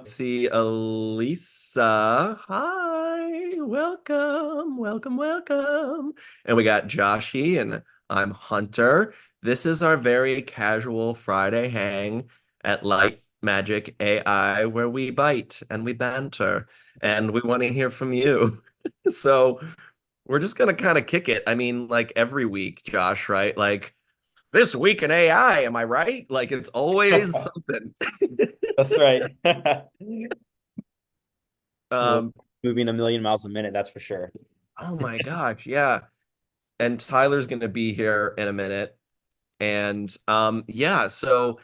See Elisa. Hi, welcome. And we got Joshy and I'm Hunter. This is our very casual Friday hang at Light Magic AI where we bite and we banter and we want to hear from you. So we're just gonna kind of kick it. I mean, like every week, Josh, right? Like this week in AI, am I right? Like it's always something. That's right. Well, Um, moving a million miles a minute, that's for sure. Oh my gosh, yeah. And Tyler's going to be here in a minute. And yeah, so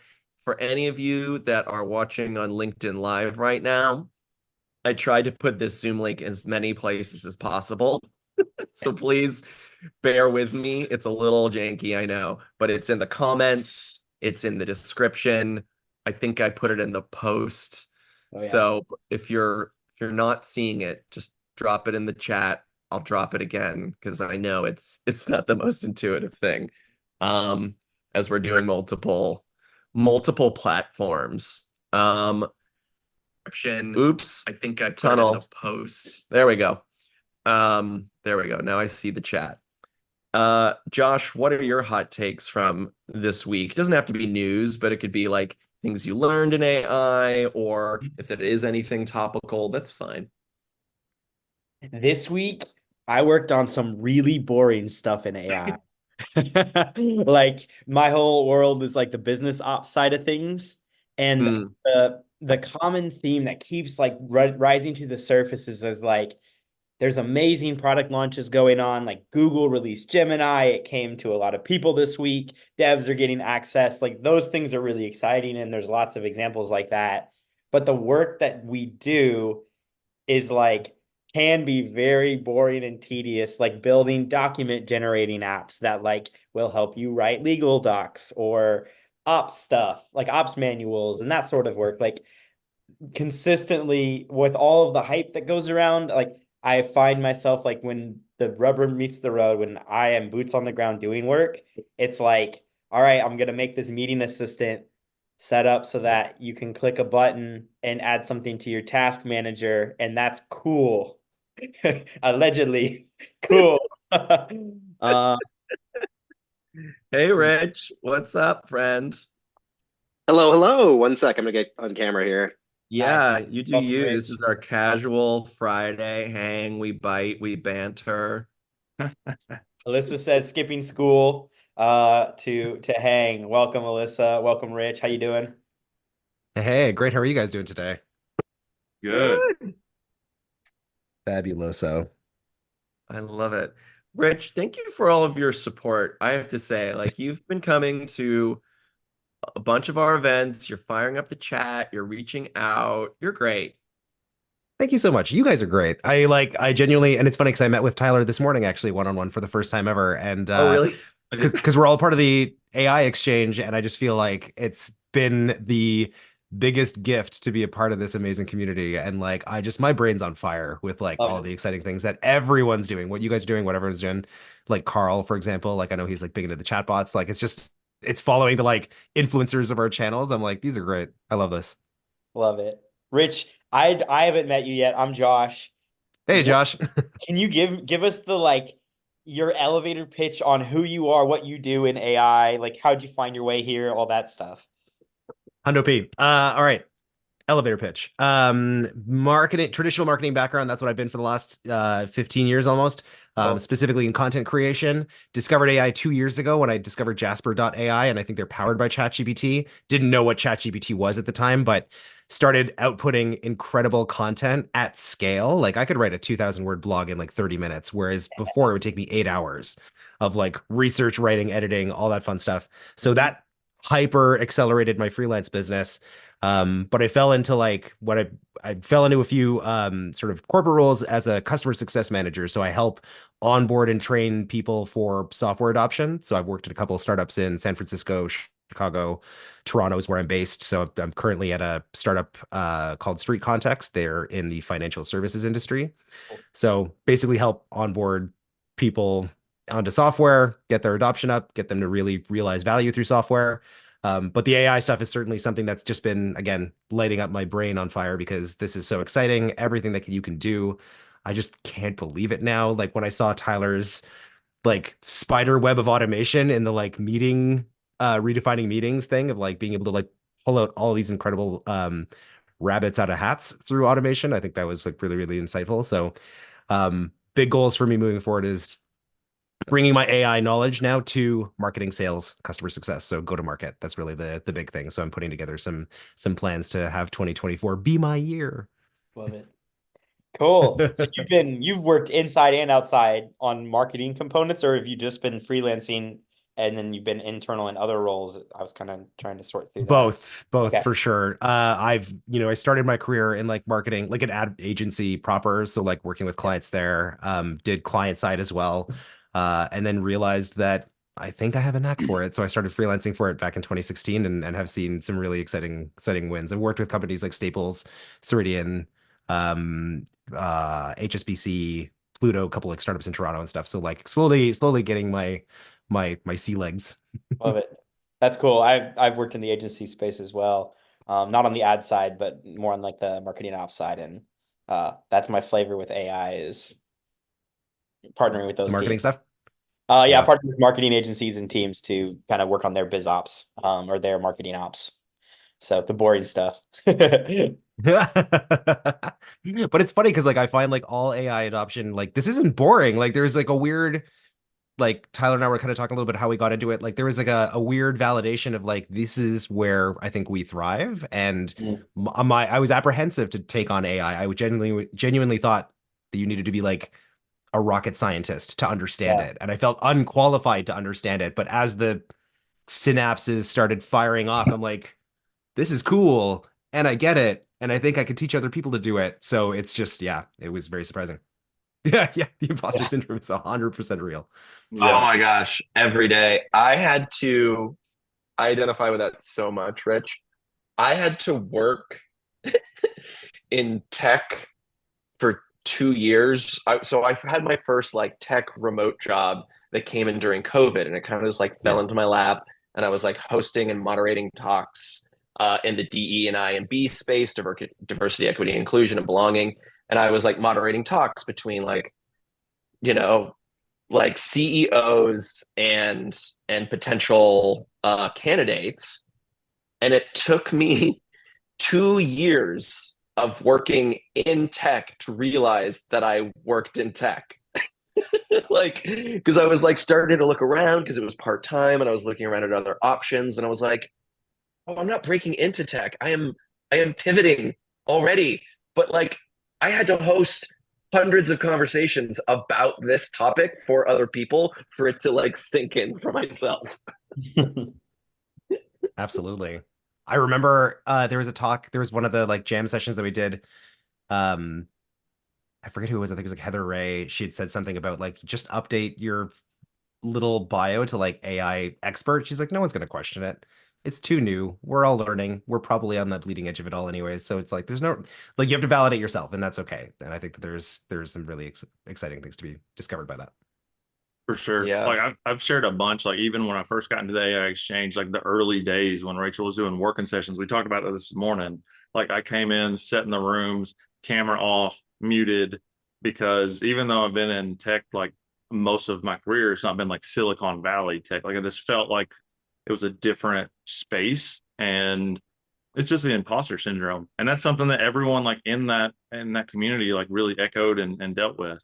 for any of you that are watching on LinkedIn Live right now, I tried to put this Zoom link in as many places as possible. So please bear with me. It's a little janky, I know, but it's in the comments, it's in the description. I think I put it in the post. Oh yeah. So if you're not seeing it, just drop it in the chat. I'll drop it again because I know it's not the most intuitive thing. Um, as we're doing multiple platforms. Oops, I think I put it in the post. There we go. There we go. Now I see the chat. Josh, what are your hot takes from this week? It doesn't have to be news, but it could be like things you learned in AI, or if it is anything topical, that's fine. This week, I worked on some really boring stuff in AI. Like my whole world is like the business ops side of things, and Mm, the common theme that keeps like rising to the surface is like there's amazing product launches going on. Like Google released Gemini. It came to a lot of people this week. Devs are getting access. Like those things are really exciting. And there's lots of examples like that. But the work that we do is like can be very boring and tedious, like building document generating apps that like will help you write legal docs or ops stuff, like ops manuals and that sort of work. Like consistently with all of the hype that goes around, like I find myself like when the rubber meets the road, when I am boots on the ground doing work, it's like, all right, I'm gonna make this meeting assistant set up so that you can click a button and add something to your task manager, and that's cool. Allegedly cool. uh Hey, Rich, what's up, friend? Hello, hello. One sec. I'm gonna get on camera here. nice. Yeah, you do Welcome, you. This Rich. is our casual Friday hang. We bite, we banter. Alyssa says skipping school to hang. Welcome, Alyssa. Welcome, Rich. How you doing? Hey, great. How are you guys doing today? Good. Fabuloso. I love it. Rich, thank you for all of your support. I have to say, like, you've been coming to a bunch of our events, you're firing up the chat, you're reaching out. You're great. Thank you so much. You guys are great. I genuinely, and it's funny because I met with Tyler this morning actually one-on-one for the first time ever. And Oh, really? because we're all part of the AI exchange, and I just feel like it's been the biggest gift to be a part of this amazing community. And like my brain's on fire with like Love all it. the exciting things that everyone's doing, what you guys are doing, what everyone's doing. Like Carl, for example, like I know he's like big into the chatbots. Like it's following the like influencers of our channels. I'm like, these are great. I love this. Love it. Rich, I haven't met you yet. I'm Josh. Hey, What Josh. can you give us the like your elevator pitch on who you are, what you do in AI, like how'd you find your way here, all that stuff. Hundo P. All right. Elevator pitch. Marketing, traditional marketing background. That's what I've been for the last 15 years almost. Cool. Specifically in content creation. Discovered AI 2 years ago when I discovered Jasper.ai, and I think they're powered by ChatGPT. Didn't know what ChatGPT was at the time, but started outputting incredible content at scale. Like I could write a 2,000 word blog in like 30 minutes, whereas before it would take me 8 hours of like research, writing, editing, all that fun stuff. So that hyper accelerated my freelance business. But I fell into like I fell into a few sort of corporate roles as a customer success manager. So I help onboard and train people for software adoption. So I've worked at a couple of startups in San Francisco, Chicago, Toronto is where I'm based. So I'm currently at a startup called Street Context. They're in the financial services industry. So basically help onboard people onto software, get their adoption up, get them to really realize value through software. But the AI stuff is certainly something that's just been, again, lighting up my brain on fire because this is so exciting. Everything that you can do. I just can't believe it now. Like when I saw Tyler's like spider web of automation in the like meeting, redefining meetings thing of like being able to like pull out all these incredible rabbits out of hats through automation. I think that was like really, really insightful. So big goals for me moving forward is bringing my AI knowledge now to marketing, sales, customer success. So go to market. That's really the big thing. So I'm putting together some plans to have 2024 be my year. Love it. Cool. So you've worked inside and outside on marketing components, or have you just been freelancing and then you've been internal in other roles? I was kind of trying to sort through that. Both Okay. for sure. I started my career in like marketing, like an ad agency proper. So like working with clients there, did client side as well. And then realized that I think I have a knack for it. So I started freelancing for it back in 2016 and have seen some really exciting wins. I've worked with companies like Staples, Ceridian, HSBC, Pluto, a couple like startups in Toronto and stuff. So like slowly getting my sea legs. Love it. That's cool. I've worked in the agency space as well. Not on the ad side, but more on like the marketing ops side. And that's my flavor with AI is partnering with The those marketing teams. stuff. Yeah, Yeah. partnering with marketing agencies and teams to kind of work on their biz ops, or their marketing ops. So the boring stuff. But it's funny because like I find like all AI adoption, like this isn't boring. Like there's like a weird, like Tyler and I were kind of talking a little bit how we got into it. Like there was like a weird validation of like this is where I think we thrive. And Mm. I was apprehensive to take on AI. I would genuinely thought that you needed to be like a rocket scientist to understand Yeah. it. And I felt unqualified to understand it. But as the synapses started firing off, I'm like, this is cool and I get it. And I think I could teach other people to do it. So it's just, yeah, it was very surprising. Yeah, yeah. The imposter Yeah. syndrome is 100% real. Oh Yeah. my gosh, every day. I had to identify with that so much, Rich. I had to work in tech for 2 years. So I had my first like tech remote job that came in during COVID, and it kind of just like fell Yeah. into my lap. And I was like hosting and moderating talks in the DE and I and B space, diversity, equity, inclusion, and belonging. And I was like moderating talks between like you know like CEOs and potential candidates, and it took me 2 years of working in tech to realize that I worked in tech. Like, because I was like starting to look around because it was part time, and I was looking around at other options, and I was like, oh, I'm not breaking into tech. I am pivoting already. But like, I had to host hundreds of conversations about this topic for other people for it to like sink in for myself. Absolutely. I remember there was a talk, there was one of the like jam sessions that we did. Um, I forget who it was. I think it was like Heather Ray. She had said something about like just update your little bio to like AI expert. She's like, no one's gonna question it. It's too new. We're all learning. We're probably on the bleeding edge of it all anyways. So it's like there's no like you have to validate yourself, and that's okay. And I think that there's some really exciting things to be discovered by that. For sure. Yeah. Like I've shared a bunch, like even when I first got into the AI exchange, like the early days when Rachel was doing working sessions, we talked about that this morning. Like I came in, set in the rooms, camera off, muted, because even though I've been in tech like most of my career, it's not been like Silicon Valley tech. Like I just felt like it was a different space, and it's just the imposter syndrome. And that's something that everyone like in that community like really echoed and dealt with.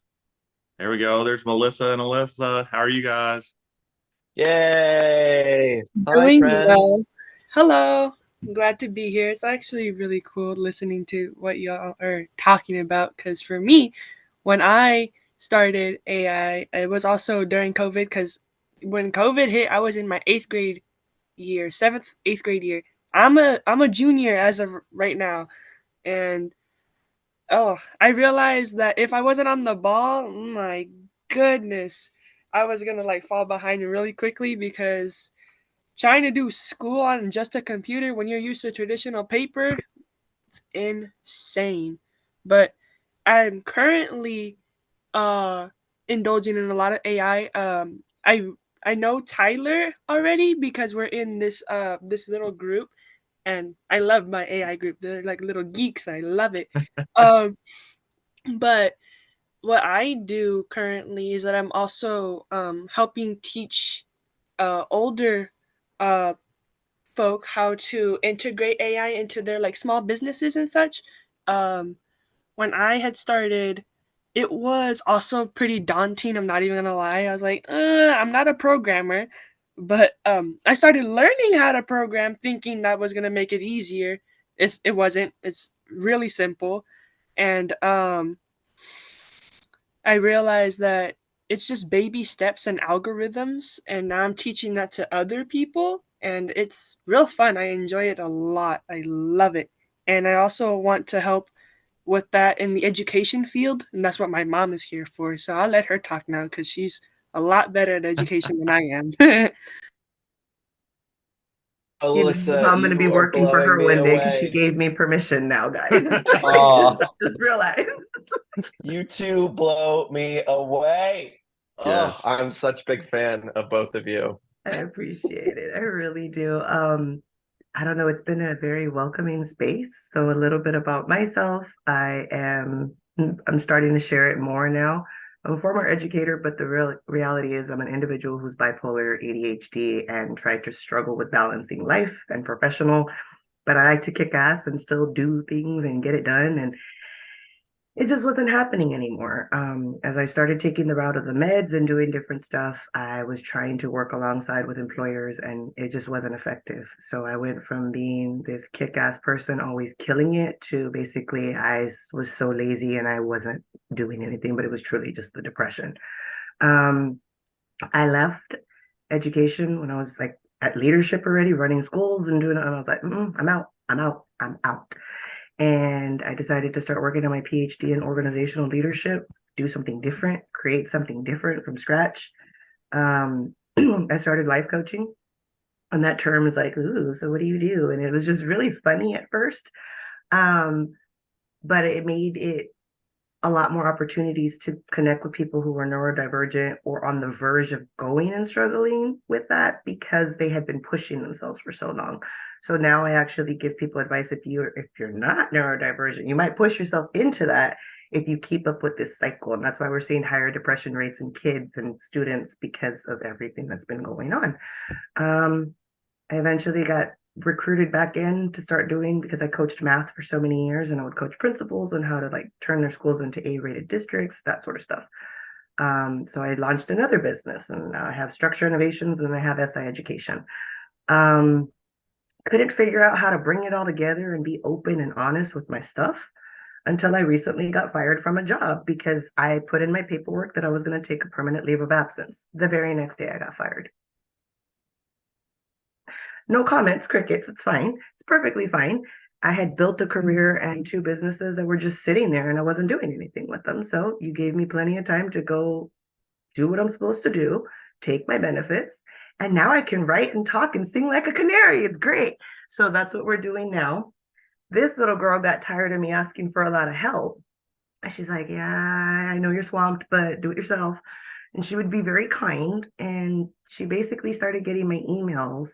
There we go. There's Melissa and Alyssa. How are you guys? Yay. Hi, Doing well. friends. Hello. I'm glad to be here. It's actually really cool listening to what y'all are talking about because for me, when I started AI, it was also during COVID because when COVID hit, I was in my eighth grade year, seventh, eighth grade year. I'm a junior as of right now. And oh, I realized that if I wasn't on the ball, my goodness, I was gonna like fall behind really quickly because trying to do school on just a computer when you're used to traditional paper, it's insane. But I'm currently uh indulging in a lot of AI. I I know Tyler already because we're in this little group, and I love my AI group. They're like little geeks. I love it. um, but what I do currently is that I'm also helping teach older uh, folk how to integrate AI into their like small businesses and such. Um, when I had started, it was also pretty daunting. I'm not even gonna lie. I was like, I'm not a programmer, but I started learning how to program, thinking that was gonna make it easier. It wasn't. It's really simple, and I realized that it's just baby steps and algorithms, and now I'm teaching that to other people, and it's real fun. I enjoy it a lot. I love it. And I also want to help with that in the education field, and that's what my mom is here for. So I'll let her talk now because she's a lot better at education than I am. So Alyssa, I'm going to be you are working for blowing her me one day because she away. gave me permission now, guys. Oh, Just realized. You two blow me away. Oh, Yes. I'm such a big fan of both of you. I appreciate it. I really do. I don't know, it's been a very welcoming space. So a little bit about myself. I'm starting to share it more now. I'm a former educator, but the real reality is I'm an individual who's bipolar, ADHD, and tried to struggle with balancing life and professional. But I like to kick ass and still do things and get it done. And it just wasn't happening anymore. As I started taking the route of the meds and doing different stuff, I was trying to work alongside with employers and it just wasn't effective. So I went from being this kick ass person, always killing it, to basically was so lazy and I wasn't doing anything, but it was truly just the depression. Um, I left education when I was like at leadership already, running schools and doing it. And I was like, I'm out, I'm out. And I decided to start working on my PhD in organizational leadership, do something different, create something different from scratch. I started life coaching, and that term is like, ooh, so what do you do? And it was just really funny at first, um, but it made it a lot more opportunities to connect with people who were neurodivergent or on the verge of going and struggling with that because they had been pushing themselves for so long. So now I actually give people advice if you're not neurodivergent, you might push yourself into that if you keep up with this cycle. And that's why we're seeing higher depression rates in kids and students because of everything that's been going on. I eventually got recruited back in to start doing because I coached math for so many years and I would coach principals on how to like turn their schools into A-rated districts, that sort of stuff. So I launched another business and now I have Structure Innovations and I have SI Education. Um, couldn't figure out how to bring it all together and be open and honest with my stuff until I recently got fired from a job because I put in my paperwork that I was going to take a permanent leave of absence. The very next day I got fired. No comments, crickets. It's fine. It's perfectly fine. I had built a career and two businesses that were just sitting there and I wasn't doing anything with them. So you gave me plenty of time to go do what I'm supposed to do, take my benefits, and now I can write and talk and sing like a canary. It's great. So that's what we're doing now. This little girl got tired of me asking for a lot of help. And she's like, yeah, I know you're swamped, but do it yourself. And she would be very kind. And she basically started getting my emails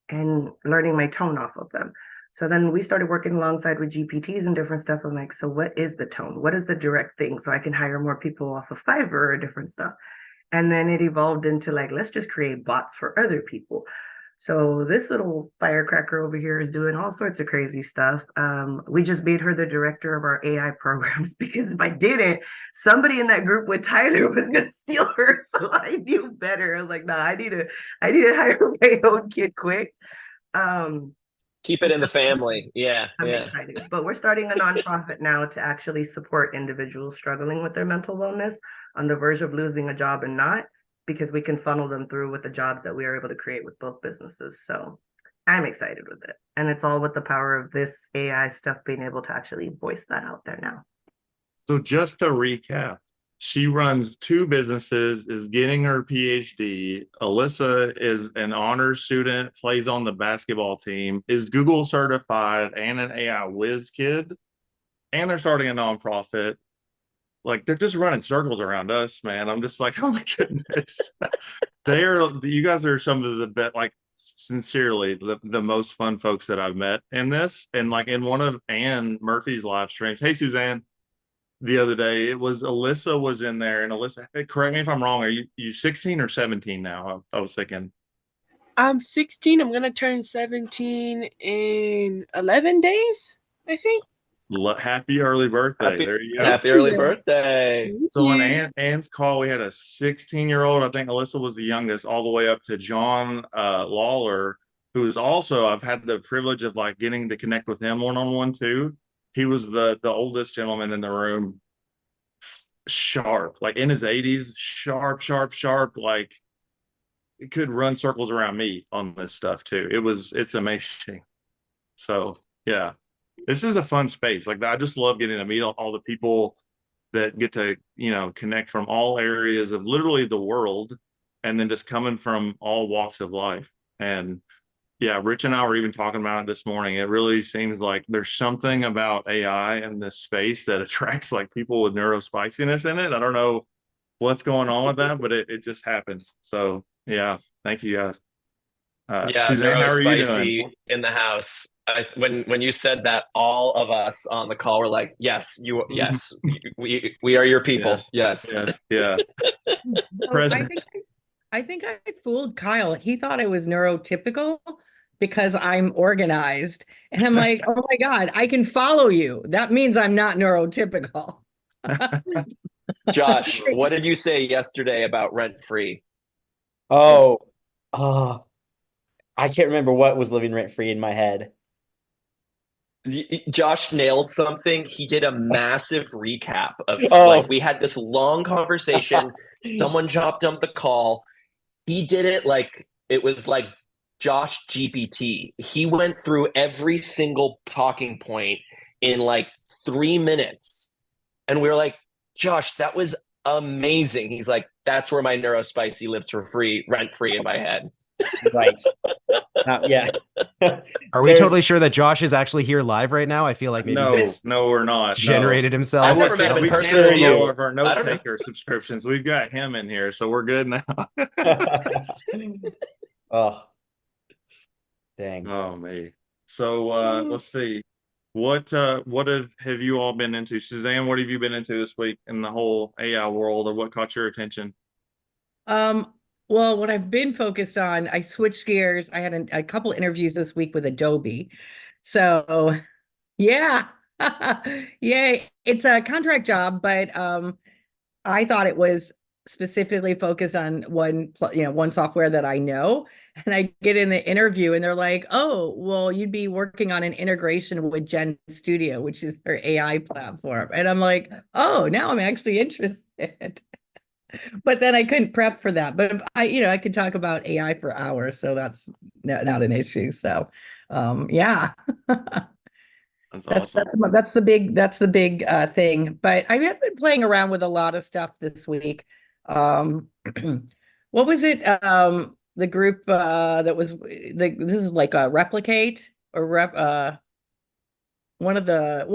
and learning my tone off of them. So then we started working alongside with GPTs and different stuff. I'm like, so what is the tone? What is the direct thing? So I can hire more people off of Fiverr or different stuff. And then it evolved into like, let's just create bots for other people. So this little firecracker over here is doing all sorts of crazy stuff. We just made her the director of our AI programs because if I didn't, somebody in that group with Tyler was gonna steal her. So I knew better. I was like, nah, I need to hire my own kid quick. Um, keep it in the family. Yeah, I'm yeah. excited. But we're starting a nonprofit now to actually support individuals struggling with their mental wellness on the verge of losing a job and not, because we can funnel them through with the jobs that we are able to create with both businesses. So I'm excited with it. And it's all with the power of this AI stuff being able to actually voice that out there now. So just to recap, she runs two businesses, is getting her PhD. Alyssa is an honors student, plays on the basketball team, is Google certified and an AI whiz kid. And they're starting a nonprofit. like they're just running circles around us, man. I'm just like, oh my goodness. You guys are some of the best, like sincerely, the most fun folks that I've met in this. And like in one of Ann Murphy's live streams, hey Suzanne, the other day, it was Alyssa was in there, and Alyssa, correct me if I'm wrong, are you 16 or 17 now? I was thinking. I'm 16. I'm gonna turn 17 in 11 days, I think. Happy early birthday. There you go. Happy early birthday. Thank So on you. Ann's call, we had a 16-year-old. I think Alyssa was the youngest, all the way up to John Lawler, who's also, I've had the privilege of like getting to connect with him one-on-one too. He was the oldest gentleman in the room, sharp, like in his 80s, sharp, sharp, sharp, like it could run circles around me on this stuff too. It's amazing. So yeah, this is a fun space. Like I just love getting to meet all the people that get to, connect from all areas of literally the world, and then just coming from all walks of life. And yeah, Rich and I were even talking about it this morning. It really seems like there's something about AI in this space that attracts like people with neurospiciness in it. I don't know what's going on with that, but it just happens. So yeah, thank you guys. Yeah, Suzanne, how are you doing? neurospicy in the house. When you said that, all of us on the call were like, "Yes, yes, we are your people." Yes, Yes. yes, yeah. No, Present. I think I fooled Kyle. He thought I was neurotypical because I'm organized. And I'm like, oh my God, I can follow you. That means I'm not neurotypical. Josh, what did you say yesterday about rent free? Oh, I can't remember what was living rent free in my head. Josh nailed something. He did a massive recap of Oh. like we had this long conversation. Someone dropped on the call. He did it like it was like Josh GPT. He went through every single talking point in like 3 minutes. And we were like, Josh, that was amazing. He's like, that's where my neurospicy lives for free, rent free in my head. Right. Yeah. Are we totally sure that Josh is actually here live right now? I feel like maybe he's no, we're not. generated no. himself. I've never met him in We person. canceled You? all of our note taker subscriptions. We've got him in here, so we're good now. Oh, dang. Oh man. So let's see. What have you all been into? Suzanne, what have you been into this week in the whole AI world, or what caught your attention? Well, what I've been focused on, I switched gears. I had a couple interviews this week with Adobe. So yeah. Yay. It's a contract job, but I thought it was specifically focused on one software that I know. And I get in the interview and they're like, oh, well, you'd be working on an integration with Gen Studio, which is their AI platform. And I'm like, oh, now I'm actually interested. But then I couldn't prep for that. But I could talk about AI for hours, so that's not an issue. So yeah. That's awesome. That's the big thing. But I have been playing around with a lot of stuff this week. What was it? The group that was this is like a replicate or one of the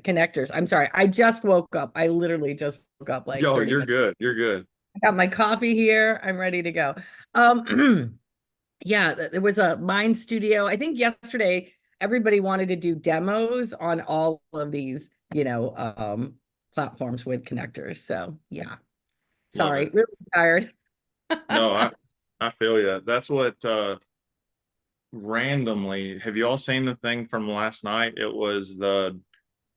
connectors. I'm sorry. I just woke up. I literally just woke up like Yo, 30 you're minutes. good. You're good. I got my coffee here. I'm ready to go. Yeah, there was a Mind Studio. I think yesterday everybody wanted to do demos on all of these, platforms with connectors. So yeah. Sorry, really tired. No, I feel you. That's what randomly, have you all seen the thing from last night? It was the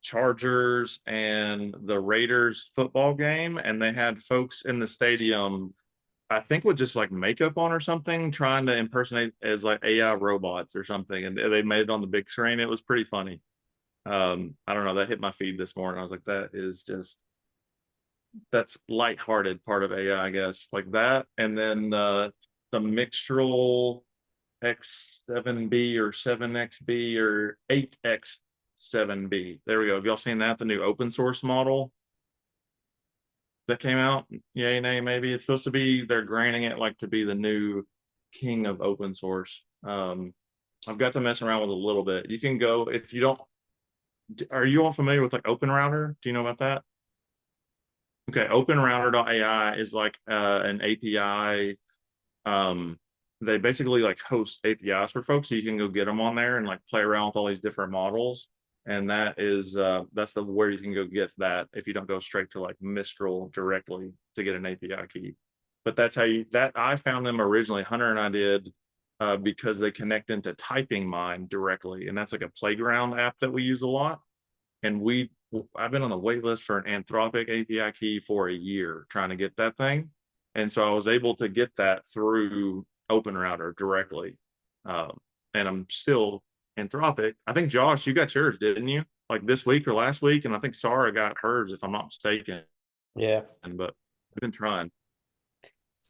Chargers and the Raiders football game, and they had folks in the stadium, I think with just like makeup on or something, trying to impersonate as like AI robots or something, and they made it on the big screen. It was pretty funny. I don't know, that hit my feed this morning. I was like, that's lighthearted part of AI, I guess, like that. And then the Mixtral X7B or 7XB or 8X7B. There we go. Have y'all seen that? The new open source model that came out? Yay, nay, maybe. It's supposed to be, they're granting it like to be the new king of open source. I've got to mess around with a little bit. You can go, if you don't, Are you all familiar with like Open Router? Do you know about that? Okay, OpenRouter.ai is like an API. They basically like host APIs for folks, so you can go get them on there and like play around with all these different models. And that's the where you can go get that if you don't go straight to like Mistral directly to get an API key. But that's how I found them originally. Hunter and I did because they connect into Typing Mind directly, and that's like a playground app that we use a lot. And I've been on the wait list for an Anthropic API key for a year trying to get that thing. And so I was able to get that through OpenRouter directly. And I'm still Anthropic. I think Josh, you got yours, didn't you? Like this week or last week? And I think Sarah got hers, if I'm not mistaken. Yeah. But I've been trying.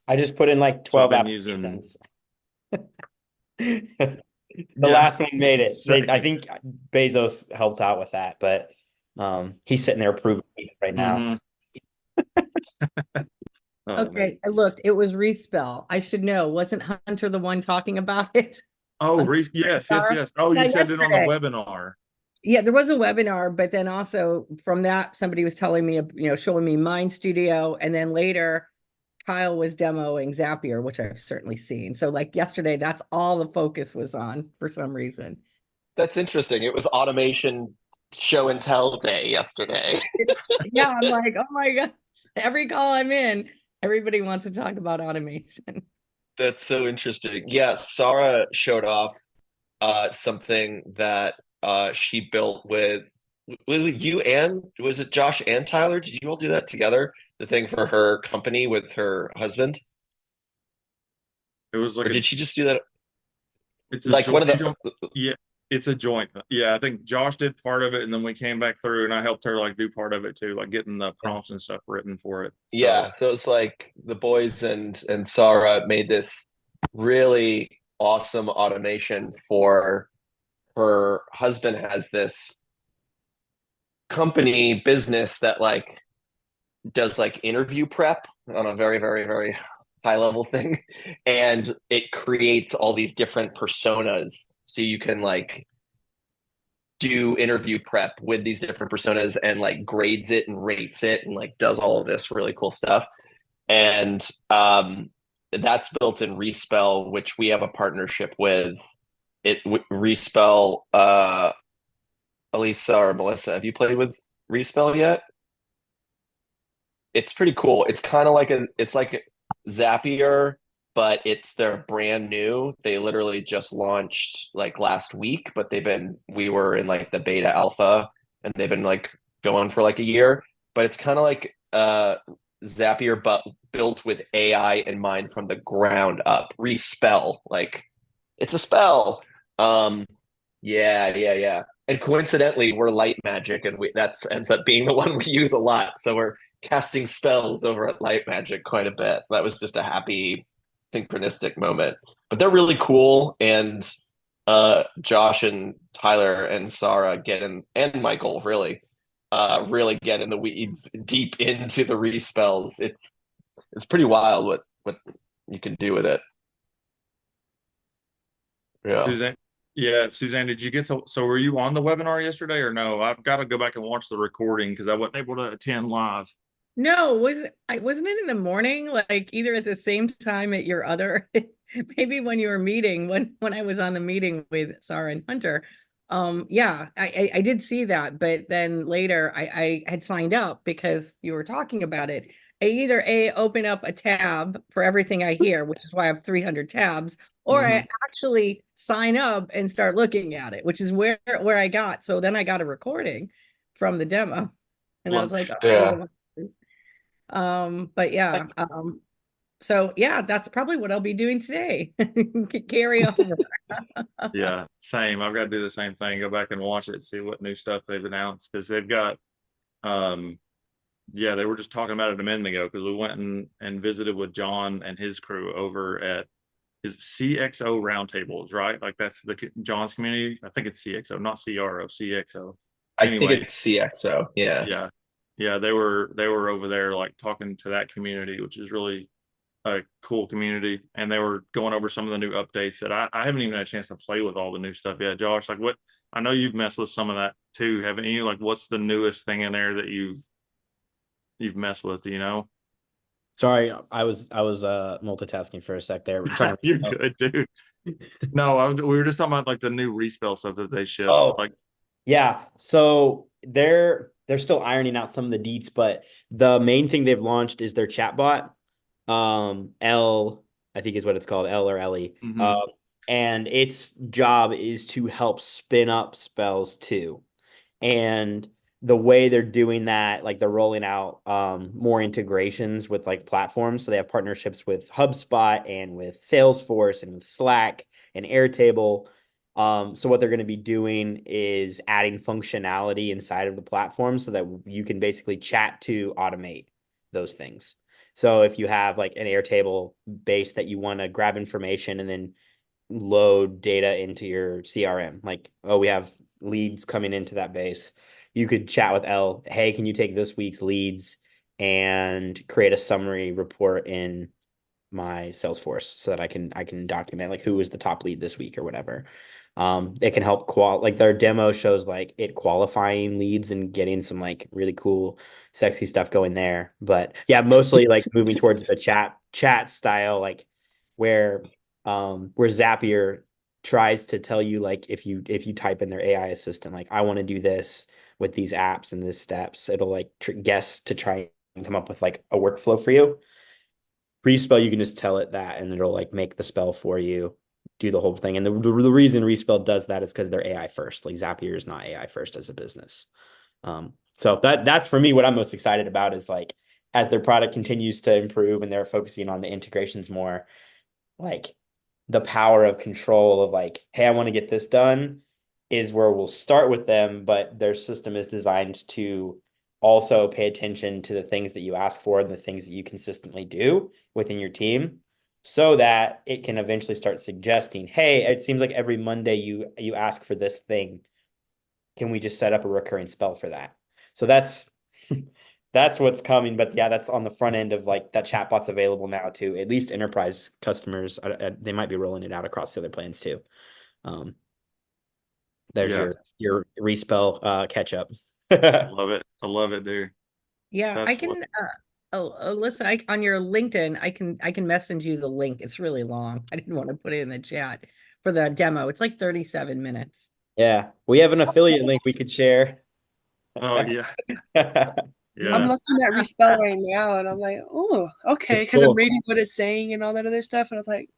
I just put in like So I've 12 been using applications. The last one made it. I think Bezos helped out with that, but he's sitting there approving it right now. Oh, Okay, man. I looked. It was Respell. I should know. Wasn't Hunter the one talking about it? Oh, yes. Oh, Yeah, you said it on the yesterday. webinar. Yeah, there was a webinar, but then also from that, somebody was telling me, showing me Mind Studio, and then later Kyle was demoing Zapier, which I've certainly seen. So like yesterday, that's all the focus was on for some reason. That's interesting. It was automation show and tell day yesterday. Yeah, I'm like, oh my God, every call I'm in, everybody wants to talk about automation. That's so interesting. Yeah, Sarah showed off something that she built with you, and was it Josh and Tyler? Did you all do that together? The thing for her company with her husband? It was like Or did she just do that? it's a Like one joint, of the yeah, it's a joint. Yeah, I think Josh did part of it, and then we came back through, and I helped her like do part of it too, like getting the prompts and stuff written for it. Yeah, so it's like the boys and Sarah made this really awesome automation for her husband has this company business that like does like interview prep on a very, very, very high level thing. And it creates all these different personas. So you can like do interview prep with these different personas and like grades it and rates it and like does all of this really cool stuff. And that's built in Respell, which we have a partnership with. Respell, Elisa or Melissa, have you played with Respell yet? It's pretty cool. It's kind of like it's like Zapier, but they're brand new. They literally just launched like last week, but we were in like the beta alpha and they've been like going for like a year. But it's kind of like Zapier, but built with AI in mind from the ground up. Respell, like it's a spell. Yeah. And coincidentally, we're light magic, and that's ends up being the one we use a lot. So we're casting spells over at Light Magic quite a bit. That was just a happy synchronistic moment. But they're really cool, and Josh and Tyler and Sarah and Michael really get in the weeds deep into the respells. It's pretty wild what you can do with it. Yeah. Suzanne, did you get so were you on the webinar yesterday or no? I've got to go back and watch the recording because I wasn't able to attend live. No, wasn't it in the morning? Like either at the same time at your other, maybe when you were meeting, when I was on the meeting with Sarah and Hunter. Yeah, I did see that, but then later I had signed up because you were talking about it. I either open up a tab for everything I hear, which is why I have 300 tabs, or I actually sign up and start looking at it, which is where I got. So then I got a recording from the demo, and I was like, all right, Yeah. but yeah, so yeah, that's probably what I'll be doing today. Carry over. Yeah, same. I've got to do the same thing. Go back and watch it, see what new stuff they've announced because they've got they were just talking about it a minute ago because we went and visited with John and his crew over at his CXO roundtables, right? Like that's John's community. I think it's CXO, not CRO, CXO. I think Anyway, it's CXO. Yeah. yeah. They were over there like talking to that community, which is really a cool community, and they were going over some of the new updates that I haven't even had a chance to play with all the new stuff yet. Josh, like, what, I know you've messed with some of that too, haven't you? Like, what's the newest thing in there that you've messed with, do you know? Sorry, I was multitasking for a sec there. We're talking You're about good, dude. No, we were just talking about like the new respell stuff that they shipped. oh, Like, yeah. So they're still ironing out some of the deets, but the main thing they've launched is their chatbot. L, I think is what it's called, L or Ellie. mhm. And its job is to help spin up spells too. And the way they're doing that, like they're rolling out more integrations with like platforms. So they have partnerships with HubSpot and with Salesforce and with Slack and Airtable. So what they're going to be doing is adding functionality inside of the platform so that you can basically chat to automate those things. So if you have like an Airtable base that you want to grab information and then load data into your CRM, like, oh, we have leads coming into that base, you could chat with L, hey, can you take this week's leads and create a summary report in my Salesforce so that I can document like who was the top lead this week or whatever. It can help like their demo shows like it qualifying leads and getting some like really cool, sexy stuff going there. But yeah, mostly like moving towards the chat style, like where Zapier tries to tell you like if you type in their AI assistant, like I want to do this with these apps and these steps, it'll like guess to try and come up with like a workflow for you. Respell, you can just tell it that and it'll like make the spell for you, do the whole thing. And the reason Respell does that is because they're AI first. Like Zapier is not AI first as a business. So that's for me what I'm most excited about is like as their product continues to improve and they're focusing on the integrations more, like the power of control of like, hey, I want to get this done is where we'll start with them, but their system is designed to also pay attention to the things that you ask for and the things that you consistently do within your team so that it can eventually start suggesting, hey, it seems like every Monday you ask for this thing. Can we just set up a recurring spell for that? So that's what's coming. But yeah, that's on the front end of like that chatbot's available now to at least enterprise customers. They might be rolling it out across the other plans too. Um, there's Yeah, your respell catch up. love it. I love it, dude. Yeah, I That's what. can listen, on your LinkedIn, I can message you the link. It's really long. I didn't want to put it in the chat for the demo. It's like 37 minutes. Yeah, we have an affiliate link we could share. Oh yeah, I'm yeah, looking at Respell right now, and I'm like, oh, okay, It's because I'm cool. reading what it's saying and all that other stuff, and I was like,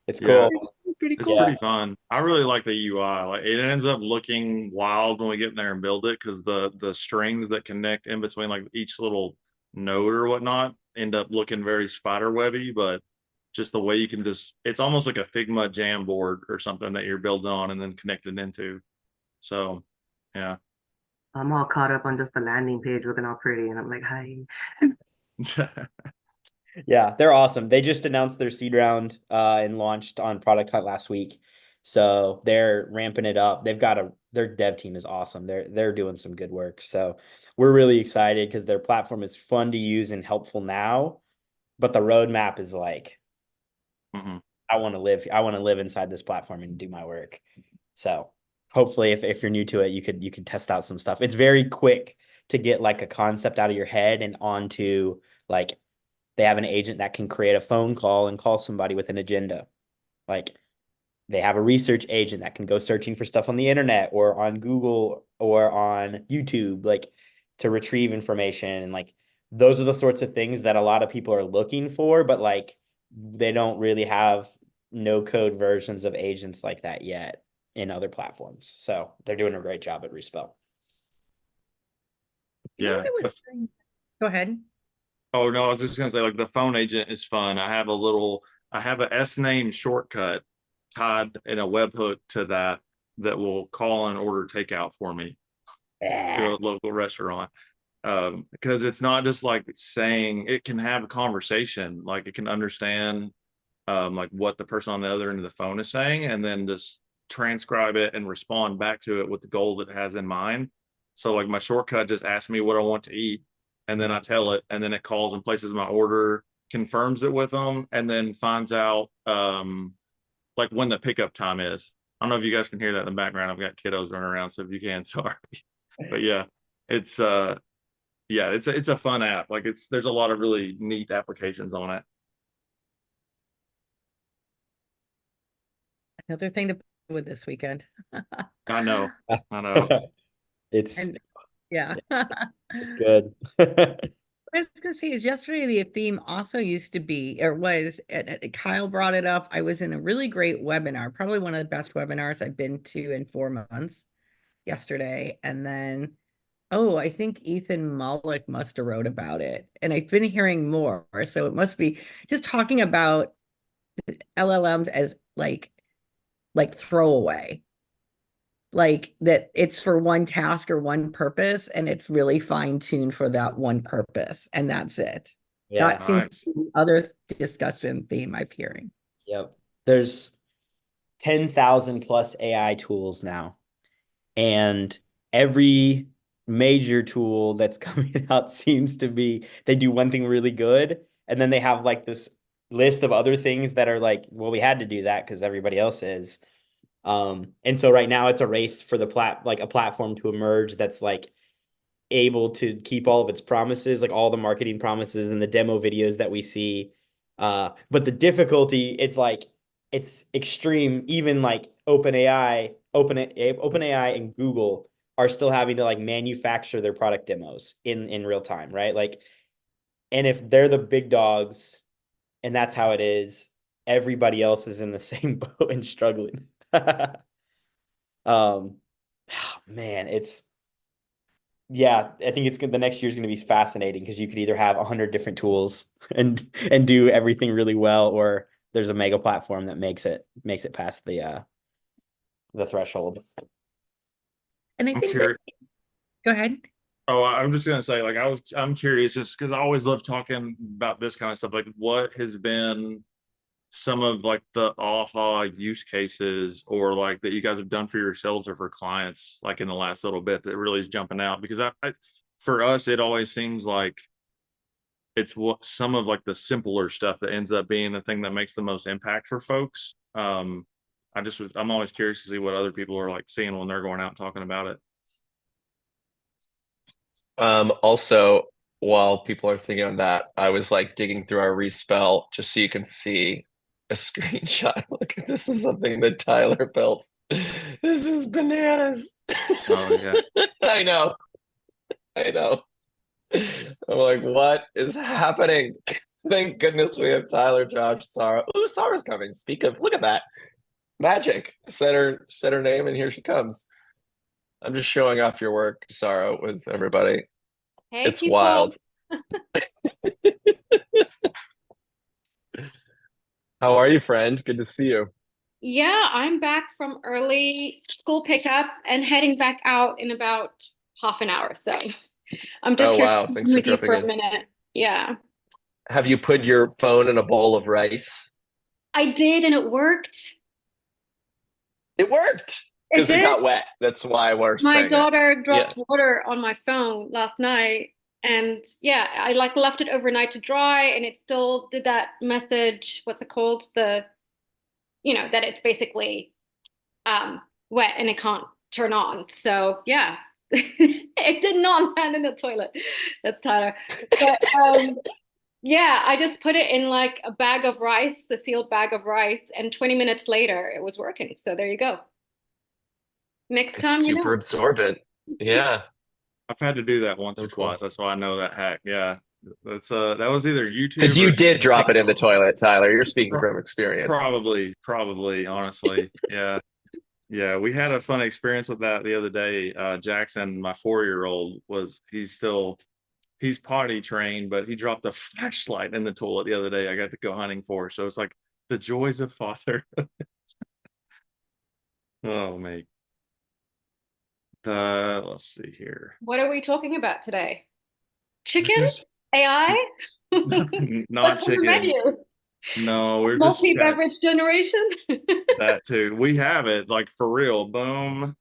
It's yeah. cool. pretty It's cool. Yeah. pretty fun. I really like the UI. Like it ends up looking wild when we get in there and build it because the strings that connect in between like each little node or whatnot end up looking very spider webby, but just the way you can just it's almost like a Figma jam board or something that you're building on and then connected into. So yeah. I'm all caught up on just the landing page looking all pretty, and I'm like, hi. Yeah, they're awesome. They just announced their seed round and launched on Product Hunt last week. So they're ramping it up. Their dev team is awesome. They're doing some good work. So we're really excited because their platform is fun to use and helpful now, but the roadmap is like Mhm. I want to live inside this platform and do my work. So hopefully if you're new to it, you could test out some stuff. It's very quick to get like a concept out of your head and onto like they have an agent that can create a phone call and call somebody with an agenda. Like they have a research agent that can go searching for stuff on the internet or on Google or on YouTube, like to retrieve information. And like those are the sorts of things that a lot of people are looking for, but like they don't really have no code versions of agents like that yet in other platforms. So they're doing a great job at Respell. You know Yeah. what I was saying? Go ahead. Oh no, I was just gonna say like the phone agent is fun. I have a S name shortcut tied in a webhook to that will call and order takeout for me to Yeah. a local restaurant. Because it's not just like saying it can have a conversation, like it can understand like what the person on the other end of the phone is saying, and then just transcribe it and respond back to it with the goal that it has in mind. So like my shortcut just asks me what I want to eat, and then I tell it, and then it calls and places my order, confirms it with them, and then finds out like when the pickup time is. I don't know if you guys can hear that in the background. I've got kiddos running around, so if you can, sorry. But yeah, it's it's a fun app. Like there's a lot of really neat applications on it. Another thing to play with this weekend. I know. It's And yeah. it's good. I was gonna say is yesterday the theme also used to be or was Kyle brought it up. I was in a really great webinar, probably one of the best webinars I've been to in 4 months yesterday. And then I think Ethan Mullick must have wrote about it. And I've been hearing more. So it must be just talking about LLMs as like throwaway. Like that it's for one task or one purpose, and it's really fine-tuned for that one purpose, and that's it. Yeah. That seems Nice. to be the other discussion theme I'm hearing. Yep. There's 10,000 plus AI tools now. And every major tool that's coming out seems to be they do one thing really good, and then they have like this list of other things that are like, well, we had to do that because everybody else is. And so right now it's a race for the a platform to emerge that's like able to keep all of its promises, like all the marketing promises and the demo videos that we see. But the difficulty, it's like it's extreme. Even like OpenAI and Google are still having to like manufacture their product demos in real time, right? Like, and if they're the big dogs and that's how it is, everybody else is in the same boat and struggling. Man, I think it's the next year is going to be fascinating because you could either have 100 different tools and do everything really well, or there's a mega platform that makes it past the threshold. And I I'm think curious. go ahead. Oh, I'm just gonna say, like, I'm curious just because I always love talking about this kind of stuff. Like, what has been some of like the aha use cases or like that you guys have done for yourselves or for clients like in the last little bit that really is jumping out? Because I for us, it always seems like it's what some of like the simpler stuff that ends up being the thing that makes the most impact for folks. I'm always curious to see what other people are like seeing when they're going out and talking about it. Also, while people are thinking on that, I was like digging through our respell just so you can see a screenshot. Look, this is something that Tyler built. This is bananas. Oh yeah. I know. I'm like, what is happening? Thank goodness we have Tyler, Josh, Sarah. Ooh, Sarah's coming. Look at that. Magic. Said her name, and here she comes. I'm just showing off your work, Sarah, with everybody. Hey, It's people. wild. How are you, friend? Good to see you. Yeah, I'm back from early school pickup and heading back out in about half an hour. So I'm just Oh, here wow. Thanks for with you jumping for a in. minute. Yeah, Have you put your phone in a bowl of rice? I did, and it worked. It worked It because it did. got wet. That's why we're My saying it. daughter Yeah. dropped water on my phone last night, and yeah, I like left it overnight to dry, and it still did that message. What's it called? That it's basically wet and it can't turn on. So yeah, it did not land in the toilet. That's Tyler. But yeah, I just put it in like a bag of rice, the sealed bag of rice, and 20 minutes later it was working. So there you go. Next It's time, super absorbent. Yeah. I've had to do that once So or cool. twice. That's why I know that hack. Yeah. That was either YouTube Because you or did drop it in the toilet, Tyler. You're speaking from experience. probably, honestly. Yeah. Yeah. We had a fun experience with that the other day. Jackson, my 4-year-old, he's potty trained, but he dropped a flashlight in the toilet the other day. I got to go hunting for. So it's like the joys of father. Oh, mate. Let's see here. What are we talking about today? Chicken? Just AI? not What's on the chicken. menu? No, we're just Multi-beverage generation? that too. We have it like for real. Boom,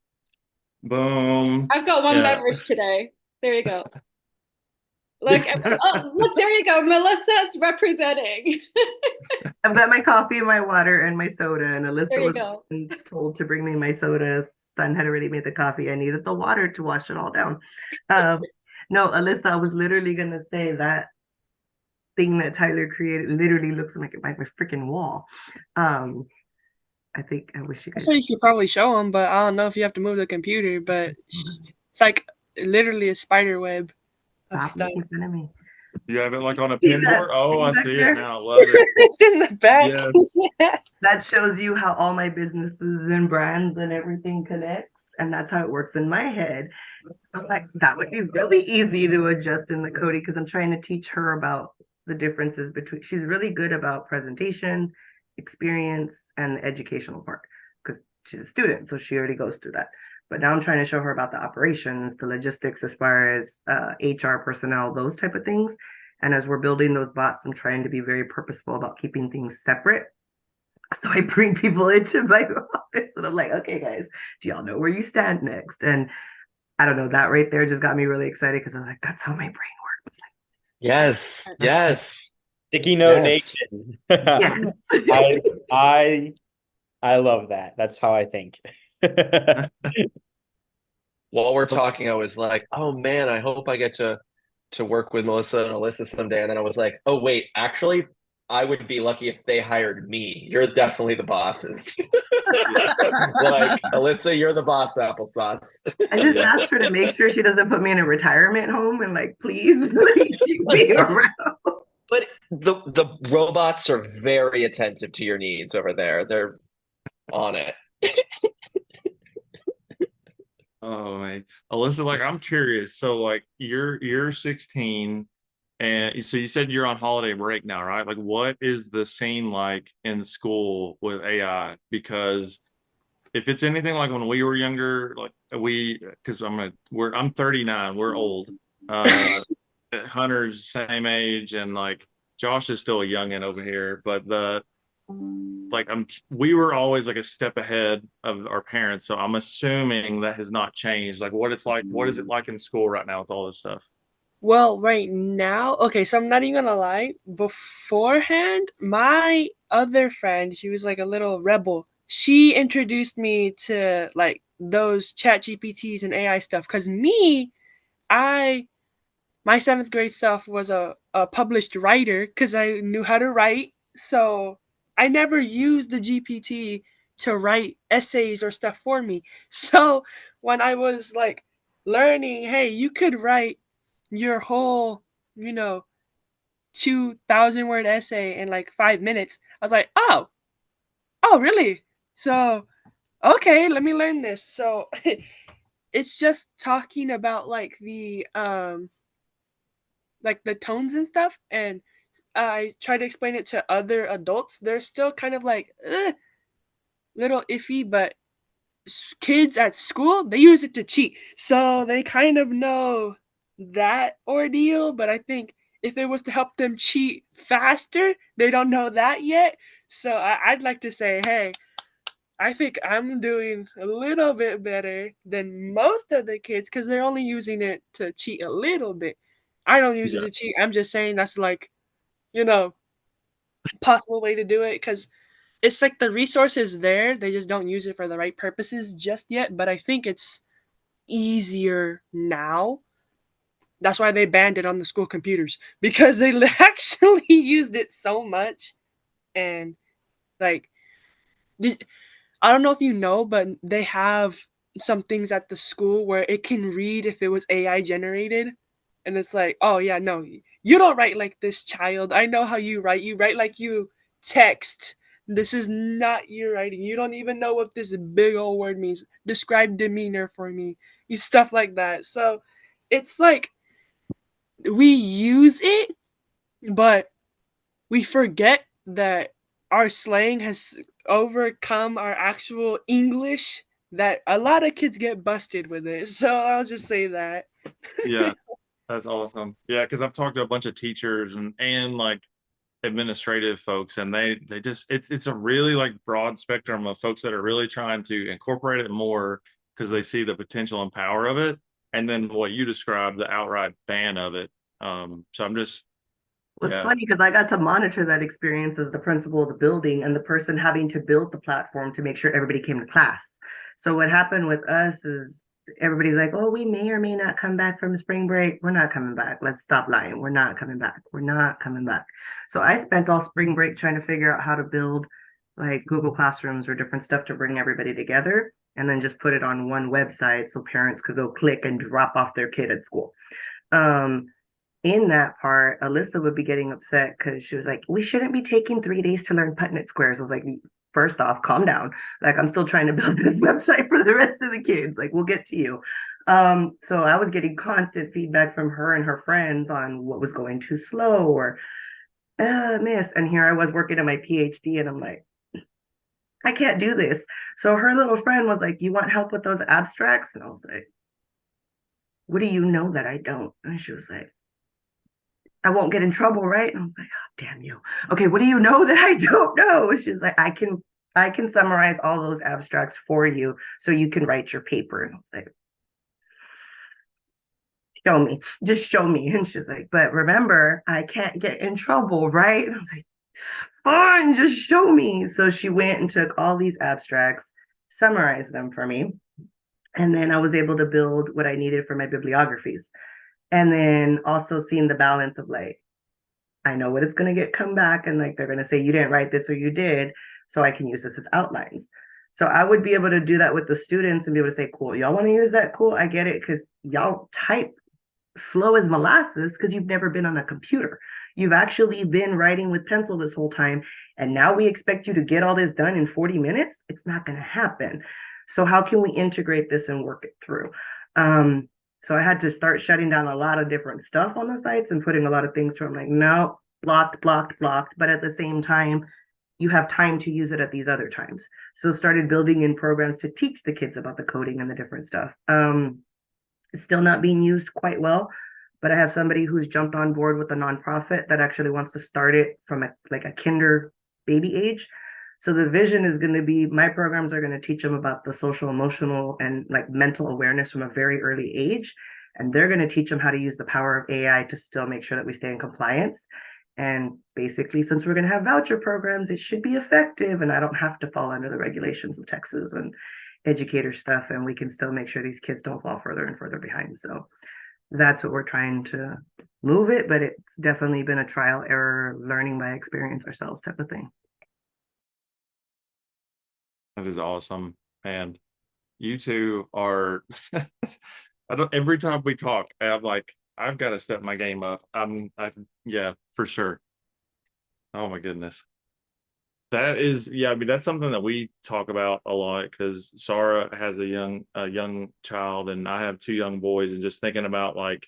boom. I've got one Yeah. beverage today. There you go. Like, oh, look, there you go. Melissa's representing. I've got my coffee and my water and my soda, and There Alyssa you was go. told to bring me my soda. Son had already made the coffee. I needed the water to wash it all down. Um, no, Alyssa, I was literally gonna say that thing that Tyler created literally looks like my freaking wall. I think I wish you guys. So you could probably show them, but I don't know if you have to move the computer. But it's like literally a spider web of Stop stuff. making fun of me. You have it like on a See pin that board? Oh, I thing back see there? it now. I love it. It's in the back. Yes. That shows you how all my businesses and brands and everything connects. And that's how it works in my head. So like that would be really easy to adjust in the coding because I'm trying to teach her about the differences between, she's really good about presentation, experience, and the educational part because she's a student, so she already goes through that. But now I'm trying to show her about the operations, the logistics as far as HR personnel, those type of things. And as we're building those bots, I'm trying to be very purposeful about keeping things separate. So I bring people into my office and I'm like, okay, guys, do y'all know where you stand next? And I don't know, that right there just got me really excited because I'm like, that's how my brain works. Yes, yes, Sticky note yes. nation. Yes. I love that. That's how I think. While we're talking, I was like, oh man, I hope I get to work with Melissa and Alyssa someday. And then I was like, oh wait, actually, I would be lucky if they hired me. You're definitely the bosses. Like, Alyssa, you're the boss, applesauce. I just asked her to make sure she doesn't put me in a retirement home and like, please, like, keep me around. But the robots are very attentive to your needs over there. They're on it. Oh man, Alyssa, like I'm curious. So like you're 16, and so you said you're on holiday break now, right? Like, what is the scene like in school with AI? Because if it's anything like when we were younger, like because I'm 39, we're old. Hunter's same age, and like Josh is still a youngin' over here, but we were always like a step ahead of our parents, so I'm assuming that has not changed. Like what is it like in school right now with all this stuff? Well, right now, okay, so I'm not even gonna lie. Beforehand, my other friend, she was like a little rebel. She introduced me to like those chat GPTs and AI stuff. Cause me, I my seventh grade stuff was a published writer because I knew how to write. So I never used the GPT to write essays or stuff for me. So when I was like learning, hey, you could write your whole, you know, 2,000 word essay in like 5 minutes, I was like, oh, really? So, okay, let me learn this. So it's just talking about like the tones and stuff, and I try to explain it to other adults. They're still kind of like little iffy, but kids at school, they use it to cheat, so they kind of know that ordeal. But I think if it was to help them cheat faster, they don't know that yet. So I'd like to say, hey, I think I'm doing a little bit better than most of the kids because they're only using it to cheat a little bit. I don't use it Yeah. to cheat. I'm just saying that's like, you know, possible way to do it because it's like the resource is there. They just don't use it for the right purposes just yet. But I think it's easier now. That's why they banned it on the school computers because they actually used it so much. And like, I don't know if you know, but they have some things at the school where it can read if it was AI generated. And it's like, oh, yeah, no, you don't write like this, child. I know how you write. You write like you text. This is not your writing. You don't even know what this big old word means. Describe demeanor for me. Stuff like that. So it's like we use it, but we forget that our slang has overcome our actual English, that a lot of kids get busted with it. So I'll just say that. Yeah, that's awesome. Yeah, because I've talked to a bunch of teachers and like administrative folks, and they just it's a really like broad spectrum of folks that are really trying to incorporate it more because they see the potential and power of it. And then what you described, the outright ban of it. So I'm just, It's yeah. funny because I got to monitor that experience as the principal of the building and the person having to build the platform to make sure everybody came to class. So what happened with us is everybody's like, oh, we may or may not come back from spring break. We're not coming back. Let's stop lying. We're not coming back. We're not coming back. So I spent all spring break trying to figure out how to build like Google Classrooms or different stuff to bring everybody together and then just put it on one website so parents could go click and drop off their kid at school. In that part, Alyssa would be getting upset because she was like, we shouldn't be taking 3 days to learn Putnett squares. I was like, first off, calm down. Like, I'm still trying to build this website for the rest of the kids. Like, we'll get to you. So I was getting constant feedback from her and her friends on what was going too slow or miss. And here I was working on my PhD and I'm like, I can't do this. So her little friend was like, you want help with those abstracts? And I was like, what do you know that I don't? And she was like, I won't get in trouble, right? And I was like, oh, damn you. Okay, what do you know that I don't know? She's like, I can summarize all those abstracts for you so you can write your paper. And I was like, show me, just show me. And she's like, but remember, I can't get in trouble, right? And I was like, fine, just show me. So she went and took all these abstracts, summarized them for me. And then I was able to build what I needed for my bibliographies. And then also seeing the balance of like, I know what it's going to get come back and like they're going to say you didn't write this or you did, so I can use this as outlines. So I would be able to do that with the students and be able to say, cool, y'all want to use that? Cool, I get it, because y'all type slow as molasses because you've never been on a computer. You've actually been writing with pencil this whole time, and now we expect you to get all this done in 40 minutes? It's not going to happen. So how can we integrate this and work it through? So I had to start shutting down a lot of different stuff on the sites and putting a lot of things to I'm like, no, blocked, blocked, blocked. But at the same time, you have time to use it at these other times. So started building in programs to teach the kids about the coding and the different stuff. It's still not being used quite well, but I have somebody who's jumped on board with a nonprofit that actually wants to start it from a kinder baby age. So the vision is going to be my programs are going to teach them about the social, emotional, and like mental awareness from a very early age. And they're going to teach them how to use the power of AI to still make sure that we stay in compliance. And basically, since we're going to have voucher programs, it should be effective. And I don't have to fall under the regulations of Texas and educator stuff. And we can still make sure these kids don't fall further and further behind. So that's what we're trying to move it. But it's definitely been a trial, error, learning by experience ourselves type of thing. That is awesome. And you two are, I don't, every time we talk, I'm like, I've got to step my game up. Yeah, for sure. Oh my goodness. That is, yeah, I mean, that's something that we talk about a lot because Sarah has a young child and I have two young boys, and just thinking about like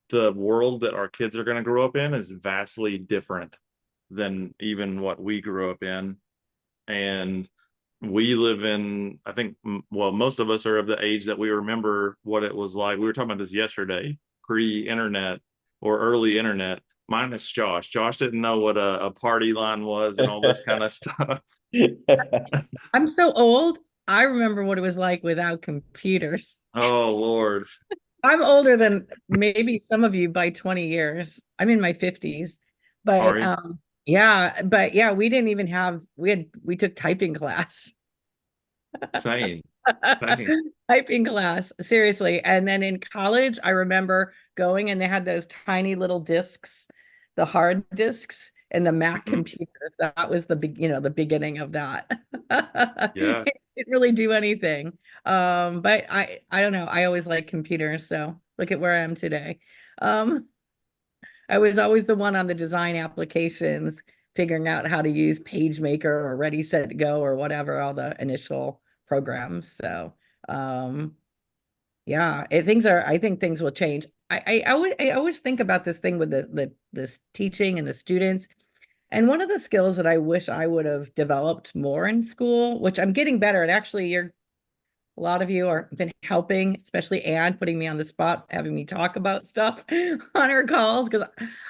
the world that our kids are going to grow up in is vastly different than even what we grew up in. And we live in, I think, well, most of us are of the age that we remember what it was like. We were talking about this yesterday, pre-internet or early internet, minus Josh. Josh didn't know what a party line was and all this kind of stuff. I'm so old. I remember what it was like without computers. Oh, Lord. I'm older than maybe some of you by 20 years. I'm in my 50s. But yeah, we didn't even have we took typing class. Same. Typing class, seriously. And then in college, I remember going and they had those tiny little discs, the hard discs and the Mac computers. That was the beginning of that. Yeah. It didn't really do anything. But I don't know. I always liked computers, so look at where I am today. I was always the one on the design applications, figuring out how to use PageMaker or Ready, Set, Go or whatever, all the initial programs. So yeah, I think things will change. I always think about this thing with this teaching and the students. And one of the skills that I wish I would have developed more in school, which I'm getting better at, actually, a lot of you are been helping, especially Anne, putting me on the spot, having me talk about stuff on her calls, because